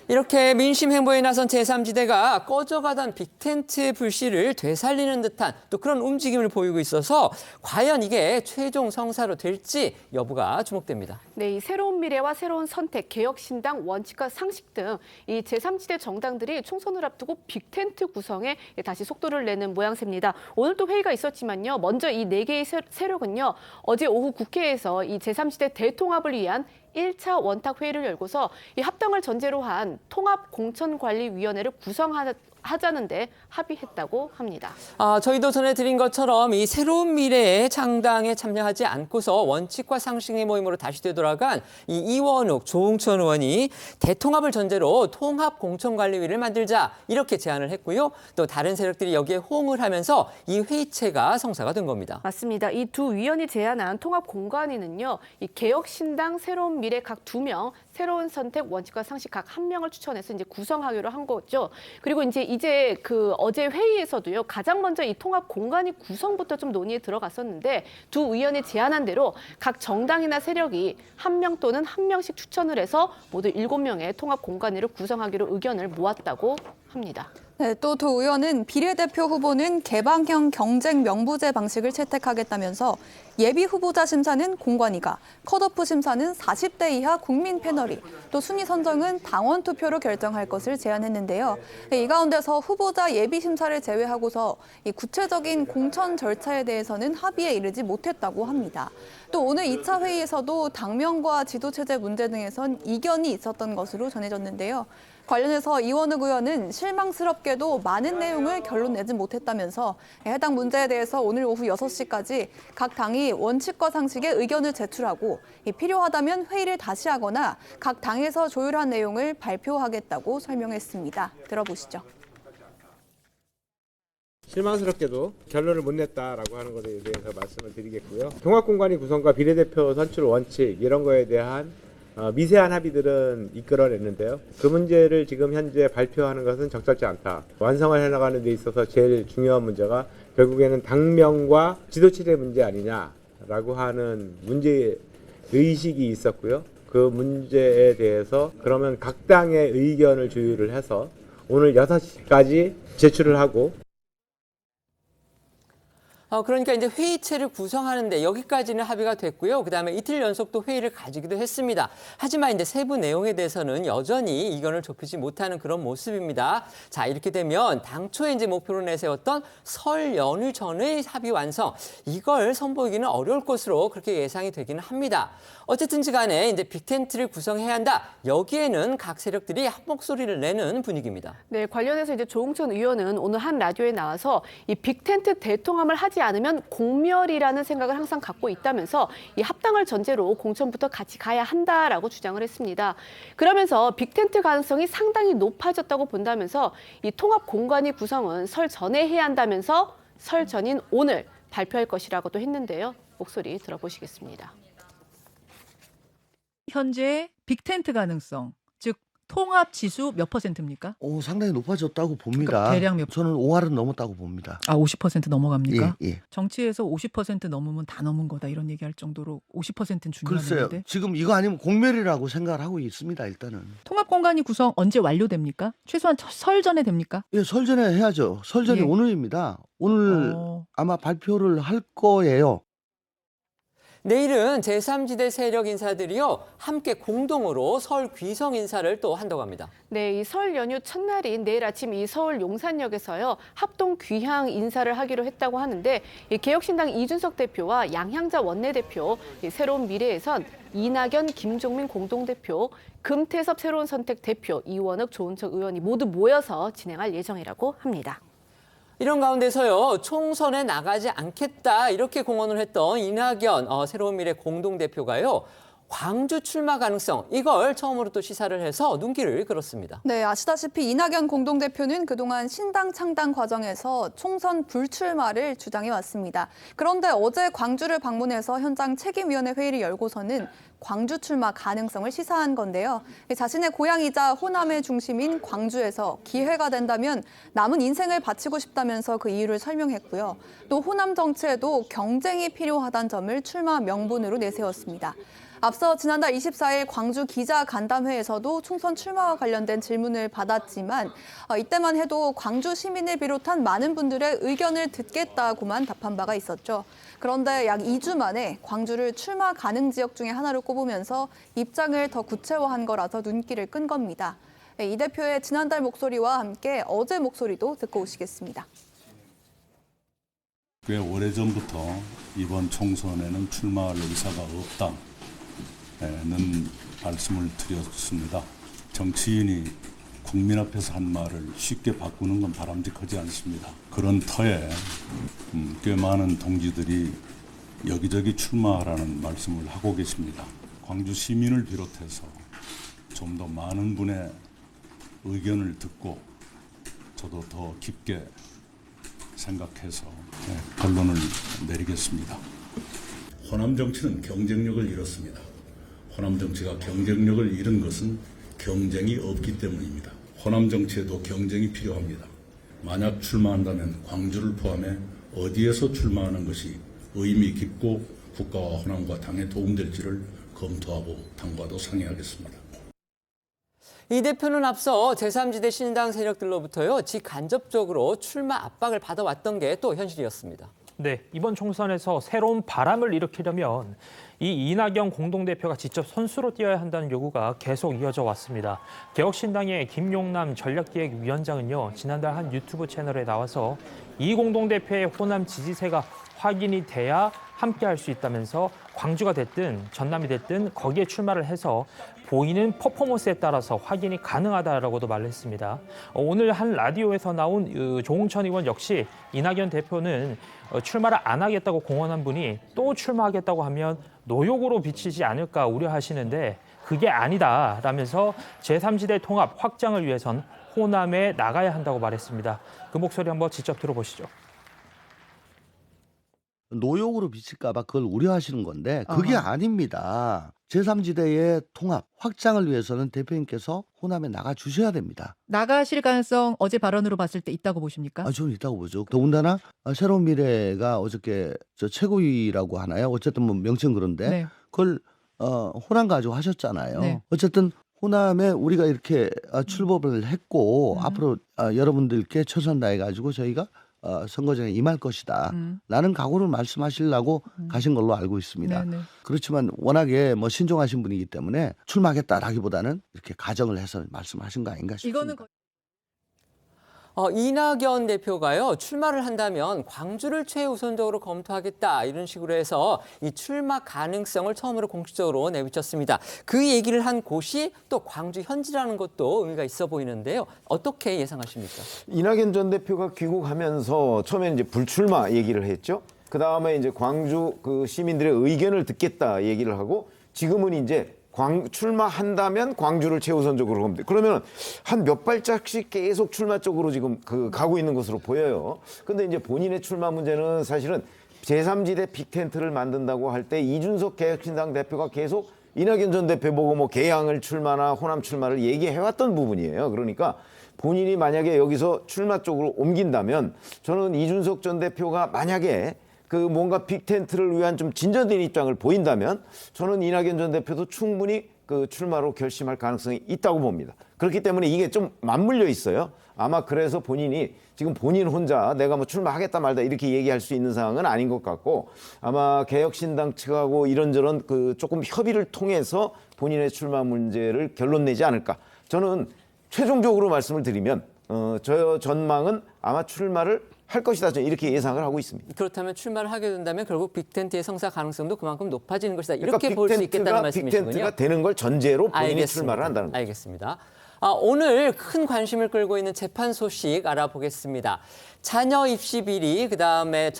이렇게 민심 행보에 나선 제3지대가 꺼져가던 빅텐트의 불씨를 되살리는 듯한 또 그런 움직임을 보이고 있어서 과연 이게 최종 성사로 될지 여부가 주목됩니다. 네, 이 새로운 미래와 새로운 선택, 개혁신당, 원칙과 상식 등 이 제3지대 정당들이 총선을 앞두고 빅텐트 구성에 다시 속도를 내는 모양새입니다. 오늘 또 회의가 있었지만요. 먼저 이 4개의 세력은요, 어제 오후 국회에서 이 제3지대 대통합을 위한 1차 원탁 회의를 열고서 이 합당을 전제로 한 통합공천관리위원회를 구성하자는데 합의했다고 합니다. 저희도 전해드린 것처럼 이 새로운 미래의 창당에 참여하지 않고서 원칙과 상식의 모임으로 다시 되돌아간 이 이원욱, 조응천 의원이 대통합을 전제로 통합공천관리위를 만들자 이렇게 제안을 했고요. 또 다른 세력들이 여기에 호응을 하면서 이 회의체가 성사가 된 겁니다. 맞습니다. 이 두 위원이 제안한 통합공관위는요, 이 개혁신당, 새로운 미래 각 2명, 새로운 선택, 원칙과 상식 각 1명을 추천해서 이제 구성하기로 한 거죠. 그리고 이제 이제 어제 회의에서도요, 가장 먼저 이 통합 공관위 구성부터 좀 논의에 들어갔었는데 두 의원이 제안한 대로 각 정당이나 세력이 1명 또는 1명씩 추천을 해서 모두 7명의 통합 공관위를 구성하기로 의견을 모았다고 합니다. 네, 또 두 의원은 비례대표 후보는 개방형 경쟁 명부제 방식을 채택하겠다면서 예비 후보자 심사는 공관위가, 컷오프 심사는 40대 이하 국민 패널이, 또 순위 선정은 당원 투표로 결정할 것을 제안했는데요. 이 가운데서 후보자 예비 심사를 제외하고서 이 구체적인 공천 절차에 대해서는 합의에 이르지 못했다고 합니다. 또 오늘 2차 회의에서도 당명과 지도체제 문제 등에선 이견이 있었던 것으로 전해졌는데요. 관련해서 이원욱 의원은 실망스럽게도 많은 내용을 결론 내지 못했다면서 해당 문제에 대해서 오늘 오후 6시까지 각 당이 원칙과 상식에 의견을 제출하고 필요하다면 회의를 다시 하거나 각 당에서 조율한 내용을 발표하겠다고 설명했습니다. 들어보시죠. 실망스럽게도 결론을 못 냈다라고 하는 것에 대해서 말씀을 드리겠고요. 통합공관위 구성과 비례대표 선출 원칙 이런 거에 대한 미세한 합의들은 이끌어냈는데요. 그 문제를 지금 현재 발표하는 것은 적절치 않다. 완성을 해나가는 데 있어서 제일 중요한 문제가 결국에는 당명과 지도체제 문제 아니냐라고 하는 문제의식이 있었고요. 그 문제에 대해서 그러면 각 당의 의견을 조율을 해서 오늘 6시까지 제출을 하고 그러니까 이제 회의체를 구성하는데 여기까지는 합의가 됐고요. 그다음에 이틀 연속 또 회의를 가지기도 했습니다. 하지만 이제 세부 내용에 대해서는 여전히 이견을 좁히지 못하는 그런 모습입니다. 자, 이렇게 되면 당초에 이제 목표로 내세웠던 설 연휴 전의 합의 완성, 이걸 선보이기는 어려울 것으로 그렇게 예상이 되기는 합니다. 어쨌든지 간에 이제 빅텐트를 구성해야 한다. 여기에는 각 세력들이 한 목소리를 내는 분위기입니다. 네, 관련해서 이제 조홍천 의원은 오늘 한 라디오에 나와서 이 빅텐트 대통합을 하지 않으면 공멸이라는 생각을 항상 갖고 있다면서 이 합당을 전제로 공천부터 같이 가야 한다라고 주장을 했습니다. 그러면서 빅텐트 가능성이 상당히 높아졌다고 본다면서 이 통합 공관위 구성은 설 전에 해야 한다면서 설 전인 오늘 발표할 것이라고도 했는데요. 목소리 들어보시겠습니다. 현재 빅텐트 가능성, 즉 통합 지수 몇 %입니까? 상당히 높아졌다고 봅니다. 그러니까 대략 몇? 저는 5할은 넘었다고 봅니다. 50% 넘어갑니까? 예. 정치에서 50% 넘으면 다 넘은 거다 이런 얘기할 정도로 50%는 중요한데. 글쎄요. 지금 이거 아니면 공멸이라고 생각을 하고 있습니다. 일단은. 통합공관위 구성 언제 완료됩니까? 최소한 설 전에 됩니까? 예, 설 전에 해야죠. 설 전이 오늘입니다. 오늘 아마 발표를 할 거예요. 내일은 제3지대 세력 인사들이요, 함께 공동으로 설 귀성 인사를 또 한다고 합니다. 네, 이 설 연휴 첫날인 내일 아침 이 서울 용산역에서요, 합동 귀향 인사를 하기로 했다고 하는데, 이 개혁신당 이준석 대표와 양향자 원내대표, 이 새로운 미래에선 이낙연, 김종민 공동대표, 금태섭 새로운 선택 대표, 이원욱, 조은석 의원이 모두 모여서 진행할 예정이라고 합니다. 이런 가운데서요, 총선에 나가지 않겠다 이렇게 공언을 했던 이낙연 새로운 미래 공동대표가요, 광주 출마 가능성, 이걸 처음으로 또 시사를 해서 눈길을 끌었습니다. 네, 아시다시피 이낙연 공동대표는 그동안 신당 창당 과정에서 총선 불출마를 주장해 왔습니다. 그런데 어제 광주를 방문해서 현장 책임위원회 회의를 열고서는 광주 출마 가능성을 시사한 건데요. 자신의 고향이자 호남의 중심인 광주에서 기회가 된다면 남은 인생을 바치고 싶다면서 그 이유를 설명했고요. 또 호남 정치에도 경쟁이 필요하다는 점을 출마 명분으로 내세웠습니다. 앞서 지난달 24일 광주 기자간담회에서도 총선 출마와 관련된 질문을 받았지만 이때만 해도 광주 시민을 비롯한 많은 분들의 의견을 듣겠다고만 답한 바가 있었죠. 그런데 약 2주 만에 광주를 출마 가능 지역 중에 하나로 꼽으면서 입장을 더 구체화한 거라서 눈길을 끈 겁니다. 이 대표의 지난달 목소리와 함께 어제 목소리도 듣고 오시겠습니다. 꽤 오래전부터 이번 총선에는 출마할 의사가 없다는 말씀을 드렸습니다. 정치인이 국민 앞에서 한 말을 쉽게 바꾸는 건 바람직하지 않습니다. 그런 터에 꽤 많은 동지들이 여기저기 출마하라는 말씀을 하고 계십니다. 광주 시민을 비롯해서 좀 더 많은 분의 의견을 듣고 저도 더 깊게 생각해서 결론을 내리겠습니다. 호남 정치는 경쟁력을 잃었습니다. 호남 정치가 경쟁력을 잃은 것은 경쟁이 없기 때문입니다. 호남 정치에도 경쟁이 필요합니다. 만약 출마한다면 광주를 포함해 어디에서 출마하는 것이 의미 깊고 국가와 호남과 당에 도움될지를 검토하고 당과도 상의하겠습니다. 이 대표는 앞서 제3지대 신당 세력들로부터요, 직간접적으로 출마 압박을 받아왔던 게 또 현실이었습니다. 네, 이번 총선에서 새로운 바람을 일으키려면 이 이낙연 공동대표가 직접 선수로 뛰어야 한다는 요구가 계속 이어져 왔습니다. 개혁신당의 김용남 전략기획위원장은요, 지난달 한 유튜브 채널에 나와서 이 공동대표의 호남 지지세가 확인이 돼야 함께할 수 있다면서 광주가 됐든 전남이 됐든 거기에 출마를 해서 보이는 퍼포먼스에 따라서 확인이 가능하다라고도 말했습니다. 오늘 한 라디오에서 나온 조홍천 의원 역시 이낙연 대표는 출마를 안 하겠다고 공언한 분이 또 출마하겠다고 하면 노욕으로 비치지 않을까 우려하시는데 그게 아니다라면서 제3지대 통합 확장을 위해선 호남에 나가야 한다고 말했습니다. 그 목소리 한번 직접 들어보시죠. 노역으로 비칠까 봐 그걸 우려하시는 건데 그게 아닙니다. 제3지대의 통합, 확장을 위해서는 대표님께서 호남에 나가 주셔야 됩니다. 나가실 가능성 어제 발언으로 봤을 때 있다고 보십니까? 저는 있다고 보죠. 더군다나 새로운 미래가 어저께 저 최고위라고 하나요? 어쨌든 뭐 명칭 그런데 네. 그걸 호남 가지고 하셨잖아요. 네. 어쨌든 호남에 우리가 이렇게 출범을 했고 앞으로 여러분들께 최선 다해가지고 저희가 선거전에 임할 것이다. 라는 각오를 말씀하시려고 가신 걸로 알고 있습니다. 네네. 그렇지만 워낙에 뭐 신중하신 분이기 때문에 출마하겠다라기보다는 이렇게 가정을 해서 말씀하신 거 아닌가 싶습니다. 이거는 이낙연 대표가요, 출마를 한다면 광주를 최우선적으로 검토하겠다 이런 식으로 해서 이 출마 가능성을 처음으로 공식적으로 내비쳤습니다. 그 얘기를 한 곳이 또 광주 현지라는 것도 의미가 있어 보이는데요. 어떻게 예상하십니까? 이낙연 전 대표가 귀국하면서 처음에 이제 불출마 얘기를 했죠. 그 다음에 이제 광주 그 시민들의 의견을 듣겠다 얘기를 하고 지금은 이제 출마한다면 광주를 최우선적으로 하면 돼. 그러면 한 몇 발짝씩 계속 출마 쪽으로 지금 가고 있는 것으로 보여요. 근데 이제 본인의 출마 문제는 사실은 제3지대 빅텐트를 만든다고 할 때 이준석 개혁신당 대표가 계속 이낙연 전 대표 보고 뭐 개항을 출마나 호남 출마를 얘기해왔던 부분이에요. 그러니까 본인이 만약에 여기서 출마 쪽으로 옮긴다면 저는 이준석 전 대표가 만약에 뭔가 빅텐트를 위한 좀 진전된 입장을 보인다면 저는 이낙연 전 대표도 충분히 출마로 결심할 가능성이 있다고 봅니다. 그렇기 때문에 이게 좀 맞물려 있어요. 아마 그래서 본인이 지금 본인 혼자 내가 뭐 출마하겠다 말다 이렇게 얘기할 수 있는 상황은 아닌 것 같고 아마 개혁신당 측하고 이런저런 조금 협의를 통해서 본인의 출마 문제를 결론 내지 않을까. 저는 최종적으로 말씀을 드리면 저 전망은 아마 출마를 할 것이다. 저는 이렇게 예상을 하고 있습니다. 그렇다면 출마를 하게 된다면 결국 빅텐트의 성사 가능성도 그만큼 높아지는 것이다. 이렇게 볼 수 있겠다는 말씀이시군요. 빅텐트가 되는 걸 전제로 본인이 출마를 한다는 거죠. 알겠습니다. 오늘 큰 관심을 끌고 있는 재판 소식 알아보겠습니다. 자녀 입시 비리, 그다음에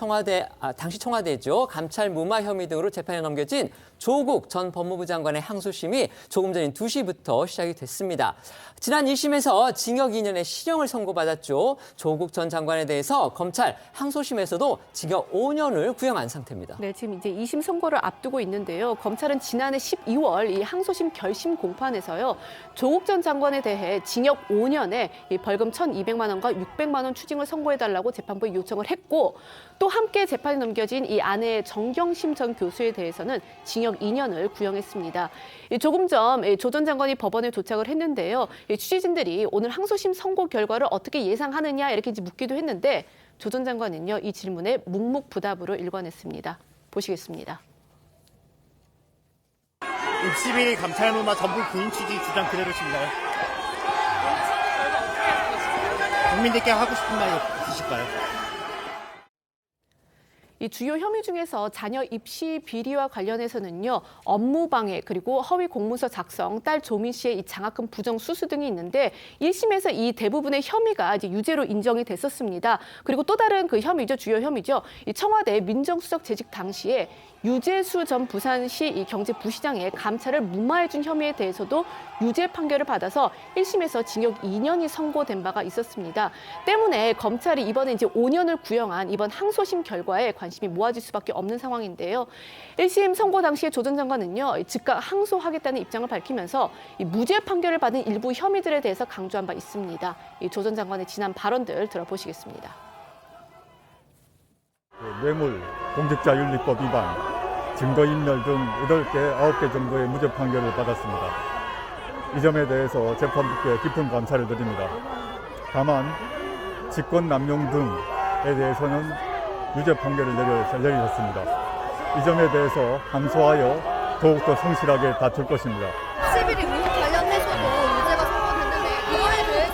당시 청와대죠. 감찰 무마 혐의 등으로 재판에 넘겨진 조국 전 법무부 장관의 항소심이 조금 전인 2시부터 시작이 됐습니다. 지난 1심에서 징역 2년의 실형을 선고받았죠. 조국 전 장관에 대해서 검찰 항소심에서도 징역 5년을 구형한 상태입니다. 네, 지금 이제 2심 선고를 앞두고 있는데요. 검찰은 지난해 12월 이 항소심 결심 공판에서요. 조국 전 장관에 대해 징역 5년에 이 벌금 1,200만 원과 600만 원 추징을 선고해달라고 재판부에 요청을 했고 또 함께 재판에 넘겨진 이 아내 정경심 전 교수에 대해서는 징역 2년을 구형했습니다. 조금 전 조 전 장관이 법원에 도착을 했는데요. 취재진들이 오늘 항소심 선고 결과를 어떻게 예상하느냐 이렇게 묻기도 했는데 조 전 장관은요. 이 질문에 묵묵부답으로 일관했습니다. 보시겠습니다. 입시비리 감찰무마 전부 부인 취지 주장 그대로신가요? 국민들께 하고 싶은 말 있으실까요? 이 주요 혐의 중에서 자녀 입시 비리와 관련해서는요. 업무방해 그리고 허위 공문서 작성, 딸 조민 씨의 이 장학금 부정 수수 등이 있는데 1심에서 이 대부분의 혐의가 이제 유죄로 인정이 됐었습니다. 그리고 또 다른 그 혐의죠. 주요 혐의죠. 이 청와대 민정수석 재직 당시에 유재수 전 부산시 이 경제부시장의 감찰을 무마해준 혐의에 대해서도 유죄 판결을 받아서 1심에서 징역 2년이 선고된 바가 있었습니다. 때문에 검찰이 이번에 이제 5년을 구형한 이번 항소심 결과에 관심이 모아질 수밖에 없는 상황인데요. 1심 선고 당시에 조 전 장관은요, 즉각 항소하겠다는 입장을 밝히면서 이 무죄 판결을 받은 일부 혐의들에 대해서 강조한 바 있습니다. 이 조 전 장관의 지난 발언들 들어보시겠습니다. 뇌물, 공직자윤리법 위반, 증거인멸 등 8개, 9개 정도의 무죄 판결을 받았습니다. 이 점에 대해서 재판부께 깊은 감사를 드립니다. 다만 직권남용 등에 대해서는 유죄 판결을 내리셨습니다. 이 점에 대해서 항소하여 더욱더 성실하게 다툴 것입니다. 11일 의혹 관련해서도 유죄가 선고됐는데 이거에 대해서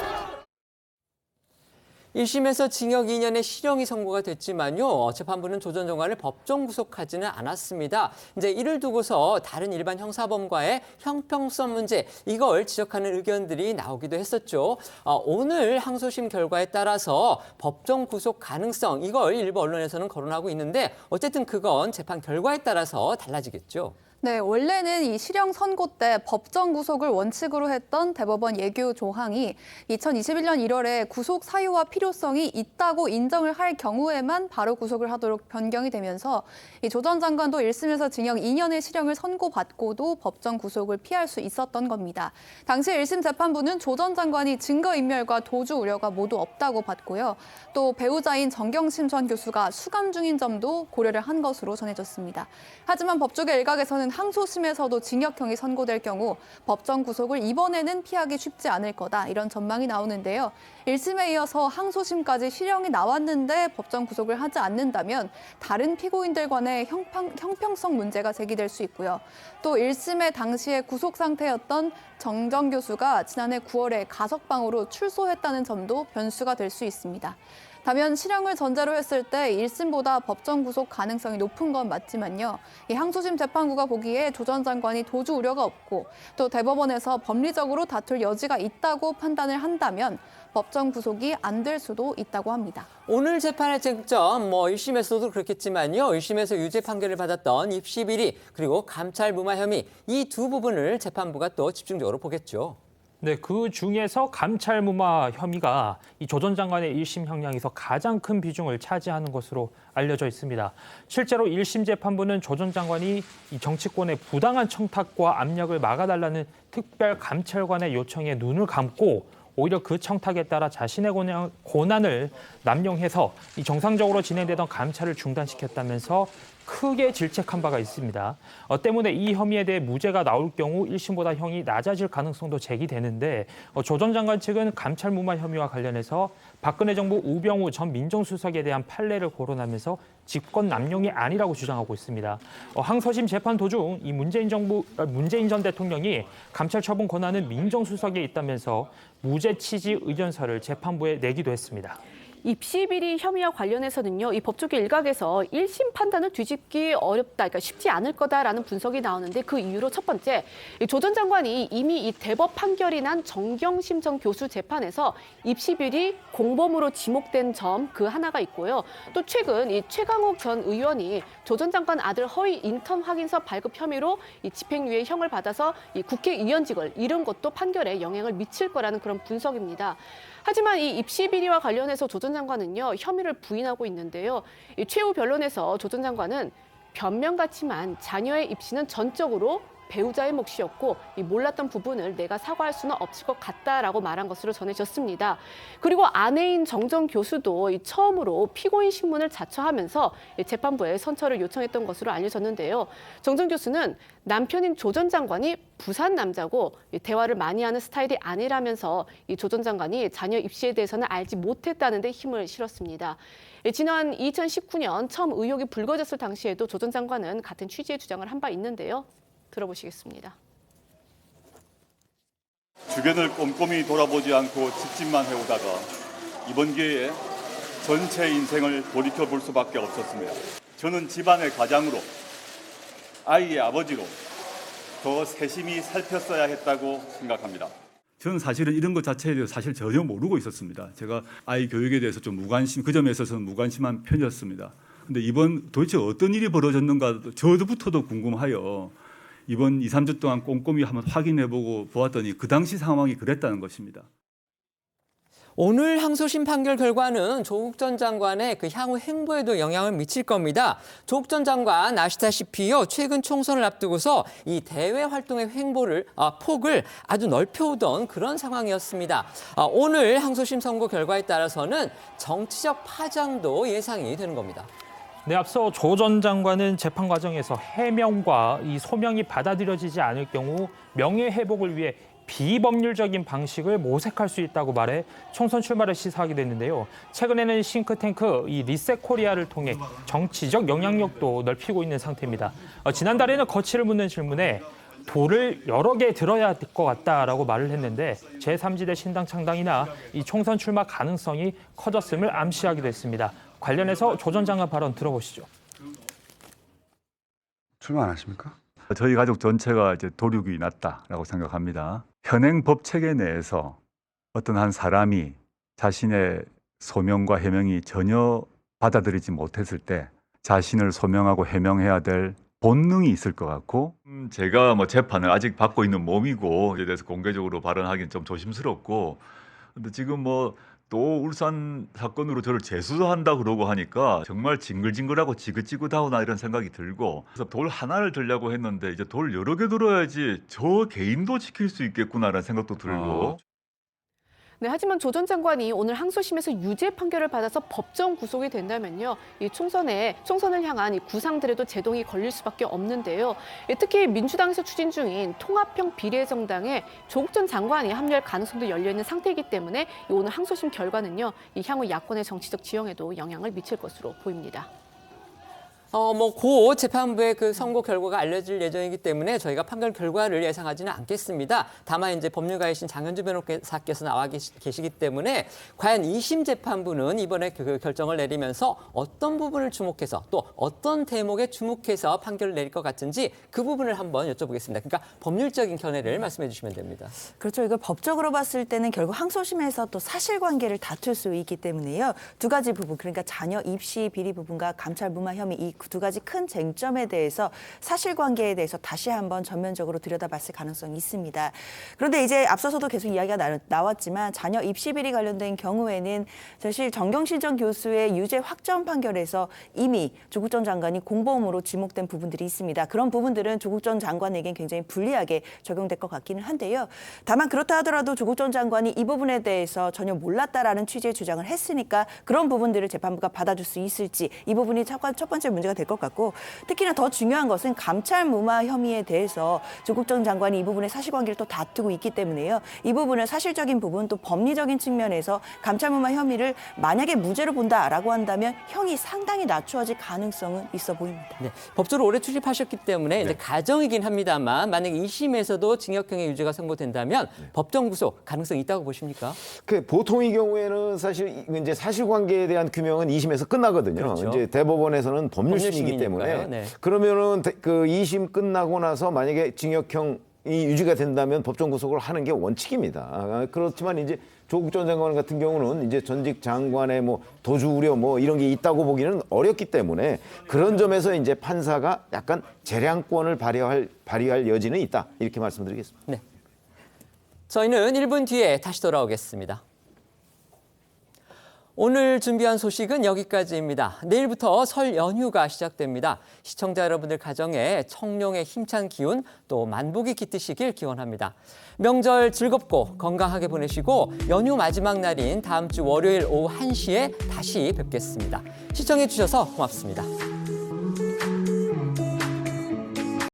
1심에서 징역 2년의 실형이 선고가 됐지만요. 재판부는 조 전 장관을 법정 구속하지는 않았습니다. 이제 이를 두고서 다른 일반 형사범과의 형평성 문제, 이걸 지적하는 의견들이 나오기도 했었죠. 오늘 항소심 결과에 따라서 법정 구속 가능성, 이걸 일부 언론에서는 거론하고 있는데 어쨌든 그건 재판 결과에 따라서 달라지겠죠. 네, 원래는 이 실형 선고 때 법정 구속을 원칙으로 했던 대법원 예규 조항이 2021년 1월에 구속 사유와 필요성이 있다고 인정을 할 경우에만 바로 구속을 하도록 변경이 되면서 이 조 전 장관도 1심에서 징역 2년의 실형을 선고받고도 법정 구속을 피할 수 있었던 겁니다. 당시 1심 재판부는 조 전 장관이 증거인멸과 도주 우려가 모두 없다고 봤고요. 또 배우자인 정경심 전 교수가 수감 중인 점도 고려를 한 것으로 전해졌습니다. 하지만 법조계 일각에서는 항소심에서도 징역형이 선고될 경우 법정 구속을 이번에는 피하기 쉽지 않을 거다, 이런 전망이 나오는데요. 1심에 이어서 항소심까지 실형이 나왔는데 법정 구속을 하지 않는다면 다른 피고인들 간의 형평성 문제가 제기될 수 있고요. 또 1심의 당시에 구속 상태였던 정정 교수가 지난해 9월에 가석방으로 출소했다는 점도 변수가 될 수 있습니다. 다만 실형을 전제로 했을 때 1심보다 법정 구속 가능성이 높은 건 맞지만요. 이 항소심 재판부가 보기에 조 전 장관이 도주 우려가 없고 또 대법원에서 법리적으로 다툴 여지가 있다고 판단을 한다면 법정 구속이 안 될 수도 있다고 합니다. 오늘 재판의 쟁점, 1심에서도 그렇겠지만요. 1심에서 유죄 판결을 받았던 입시 비리 그리고 감찰 무마 혐의, 이 두 부분을 재판부가 또 집중적으로 보겠죠. 네, 그 중에서 감찰 무마 혐의가 이 조 전 장관의 1심 형량에서 가장 큰 비중을 차지하는 것으로 알려져 있습니다. 실제로 1심 재판부는 조 전 장관이 이 정치권의 부당한 청탁과 압력을 막아달라는 특별 감찰관의 요청에 눈을 감고 오히려 그 청탁에 따라 자신의 권한을 남용해서 이 정상적으로 진행되던 감찰을 중단시켰다면서 크게 질책한 바가 있습니다. 때문에 이 혐의에 대해 무죄가 나올 경우 1심보다 형이 낮아질 가능성도 제기되는데 조 전 장관 측은 감찰 무마 혐의와 관련해서 박근혜 정부 우병우 전 민정수석에 대한 판례를 거론하면서 직권 남용이 아니라고 주장하고 있습니다. 항소심 재판 도중 이 문재인 전 대통령이 감찰 처분 권한은 민정수석에 있다면서 무죄 취지 의견서를 재판부에 내기도 했습니다. 입시 비리 혐의와 관련해서는요, 이 법조계 일각에서 1심 판단을 뒤집기 어렵다, 그러니까 쉽지 않을 거다라는 분석이 나오는데 그 이유로 첫 번째, 조 전 장관이 이미 이 대법 판결이 난 정경심 전 교수 재판에서 입시 비리 공범으로 지목된 점 그 하나가 있고요. 또 최근 이 최강욱 전 의원이 조 전 장관 아들 허위 인턴 확인서 발급 혐의로 이 집행유예 형을 받아서 이 국회의원직을 잃은 것도 판결에 영향을 미칠 거라는 그런 분석입니다. 하지만 이 입시 비리와 관련해서 조 전 장관은요, 혐의를 부인하고 있는데요. 이 최후 변론에서 조 전 장관은 변명 같지만 자녀의 입시는 전적으로 배우자의 몫이었고 이 몰랐던 부분을 내가 사과할 수는 없을 것 같다라고 말한 것으로 전해졌습니다. 그리고 아내인 정정 교수도 이 처음으로 피고인 신문을 자처하면서 재판부에 선처를 요청했던 것으로 알려졌는데요. 정정 교수는 남편인 조 전 장관이 부산 남자고 대화를 많이 하는 스타일이 아니라면서 이 조 전 장관이 자녀 입시에 대해서는 알지 못했다는 데 힘을 실었습니다. 지난 2019년 처음 의혹이 불거졌을 당시에도 조 전 장관은 같은 취지의 주장을 한 바 있는데요. 들어보시겠습니다. 주변을 꼼꼼히 돌아보지 않고 직진만 해오다가 이번 기회에 전체 인생을 돌이켜볼 수밖에 없었습니다. 저는 집안의 가장으로, 아이의 아버지로 더 세심히 살폈어야 했다고 생각합니다. 저는 사실은 이런 것 자체에 대해서 사실 전혀 모르고 있었습니다. 제가 아이 교육에 대해서 좀 무관심, 그 점에 있어서는 무관심한 편이었습니다. 근데 이번 도대체 어떤 일이 벌어졌는가 저부터도 궁금하여 이번 2, 3주 동안 꼼꼼히 한번 확인해보고 보았더니 그 당시 상황이 그랬다는 것입니다. 오늘 항소심 판결 결과는 조국 전 장관의 그 향후 행보에도 영향을 미칠 겁니다. 조국 전 장관 아시다시피요, 최근 총선을 앞두고서 이 대외 활동의 폭을 아주 넓혀오던 그런 상황이었습니다. 오늘 항소심 선고 결과에 따라서는 정치적 파장도 예상이 되는 겁니다. 네, 앞서 조 전 장관은 재판 과정에서 해명과 이 소명이 받아들여지지 않을 경우 명예 회복을 위해 비법률적인 방식을 모색할 수 있다고 말해 총선 출마를 시사하게 됐는데요. 최근에는 싱크탱크 이 리셋 코리아를 통해 정치적 영향력도 넓히고 있는 상태입니다. 지난달에는 거취를 묻는 질문에 돌을 여러 개 들어야 될 것 같다라고 말을 했는데 제3지대 신당 창당이나 이 총선 출마 가능성이 커졌음을 암시하기도 했습니다. 관련해서 조 전 장관 발언 들어보시죠. 출마 안 하십니까? 저희 가족 전체가 이제 도륙이 났다라고 생각합니다. 현행 법 체계 내에서 어떤 한 사람이 자신의 소명과 해명이 전혀 받아들이지 못했을 때 자신을 소명하고 해명해야 될 본능이 있을 것 같고, 제가 뭐 재판을 아직 받고 있는 몸이고 이에 대해서 공개적으로 발언하기는 좀 조심스럽고, 근데 지금 뭐 또 울산 사건으로 저를 재수사한다 그러고 하니까 정말 징글징글하고 지긋지긋하구나 이런 생각이 들고, 그래서 돌 하나를 들려고 했는데 이제 돌 여러 개 들어야지 저 개인도 지킬 수 있겠구나라는 생각도 들고. 네, 하지만 조 전 장관이 오늘 항소심에서 유죄 판결을 받아서 법정 구속이 된다면요, 이 총선을 향한 이 구상들에도 제동이 걸릴 수밖에 없는데요. 특히 민주당에서 추진 중인 통합형 비례정당에 조국 전 장관이 합류할 가능성도 열려 있는 상태이기 때문에 오늘 항소심 결과는요, 이 향후 야권의 정치적 지형에도 영향을 미칠 것으로 보입니다. 고 재판부의 그 선고 결과가 알려질 예정이기 때문에 저희가 판결 결과를 예상하지는 않겠습니다. 다만 이제 법률가이신 장현주 변호사께서 나와 계시기 때문에 과연 2심 재판부는 이번에 그 결정을 내리면서 어떤 부분을 주목해서 또 어떤 대목에 주목해서 판결을 내릴 것 같은지 그 부분을 한번 여쭤보겠습니다. 그러니까 법률적인 견해를 말씀해 주시면 됩니다. 그렇죠. 이걸 법적으로 봤을 때는 결국 항소심에서 또 사실관계를 다툴 수 있기 때문에요. 두 가지 부분, 그러니까 자녀 입시 비리 부분과 감찰 무마 혐의, 이 두 가지 큰 쟁점에 대해서 사실관계에 대해서 다시 한번 전면적으로 들여다봤을 가능성이 있습니다. 그런데 이제 앞서서도 계속 이야기가 나왔지만 자녀 입시 비리 관련된 경우에는 사실 정경심 전 교수의 유죄 확정 판결에서 이미 조국 전 장관이 공범으로 지목된 부분들이 있습니다. 그런 부분들은 조국 전 장관에겐 굉장히 불리하게 적용될 것 같기는 한데요. 다만 그렇다 하더라도 조국 전 장관이 이 부분에 대해서 전혀 몰랐다라는 취지의 주장을 했으니까 그런 부분들을 재판부가 받아줄 수 있을지, 이 부분이 첫 번째 문제가 될 것 같고, 특히나 더 중요한 것은 감찰 무마 혐의에 대해서 조국 전 장관이 이 부분의 사실관계를 또 다투고 있기 때문에요. 이 부분을 사실적인 부분 또 법리적인 측면에서 감찰 무마 혐의를 만약에 무죄로 본다라고 한다면 형이 상당히 낮추어질 가능성은 있어 보입니다. 네, 법조를 오래 출입하셨기 때문에 이제 가정이긴 합니다만 만약에 2심에서도 징역형의 유죄가 선고된다면 법정 구속 가능성이 있다고 보십니까? 보통의 경우에는 사실 이제 사실관계에 대한 규명은 2심에서 끝나거든요. 그렇죠. 이제 대법원에서는 법률심이기 때문에 네. 그러면은 그 2심 끝나고 나서 만약에 징역형이 유지가 된다면 법정 구속을 하는 게 원칙입니다. 그렇지만 이제 조국 전 장관 같은 경우는 이제 전직 장관의 뭐 도주 우려 뭐 이런 게 있다고 보기는 어렵기 때문에 그런 점에서 이제 판사가 약간 재량권을 발휘할 여지는 있다, 이렇게 말씀드리겠습니다. 네. 저희는 1분 뒤에 다시 돌아오겠습니다. 오늘 준비한 소식은 여기까지입니다. 내일부터 설 연휴가 시작됩니다. 시청자 여러분들 가정에 청룡의 힘찬 기운 또 만복이 깃드시길 기원합니다. 명절 즐겁고 건강하게 보내시고 연휴 마지막 날인 다음 주 월요일 오후 1시에 다시 뵙겠습니다. 시청해 주셔서 고맙습니다.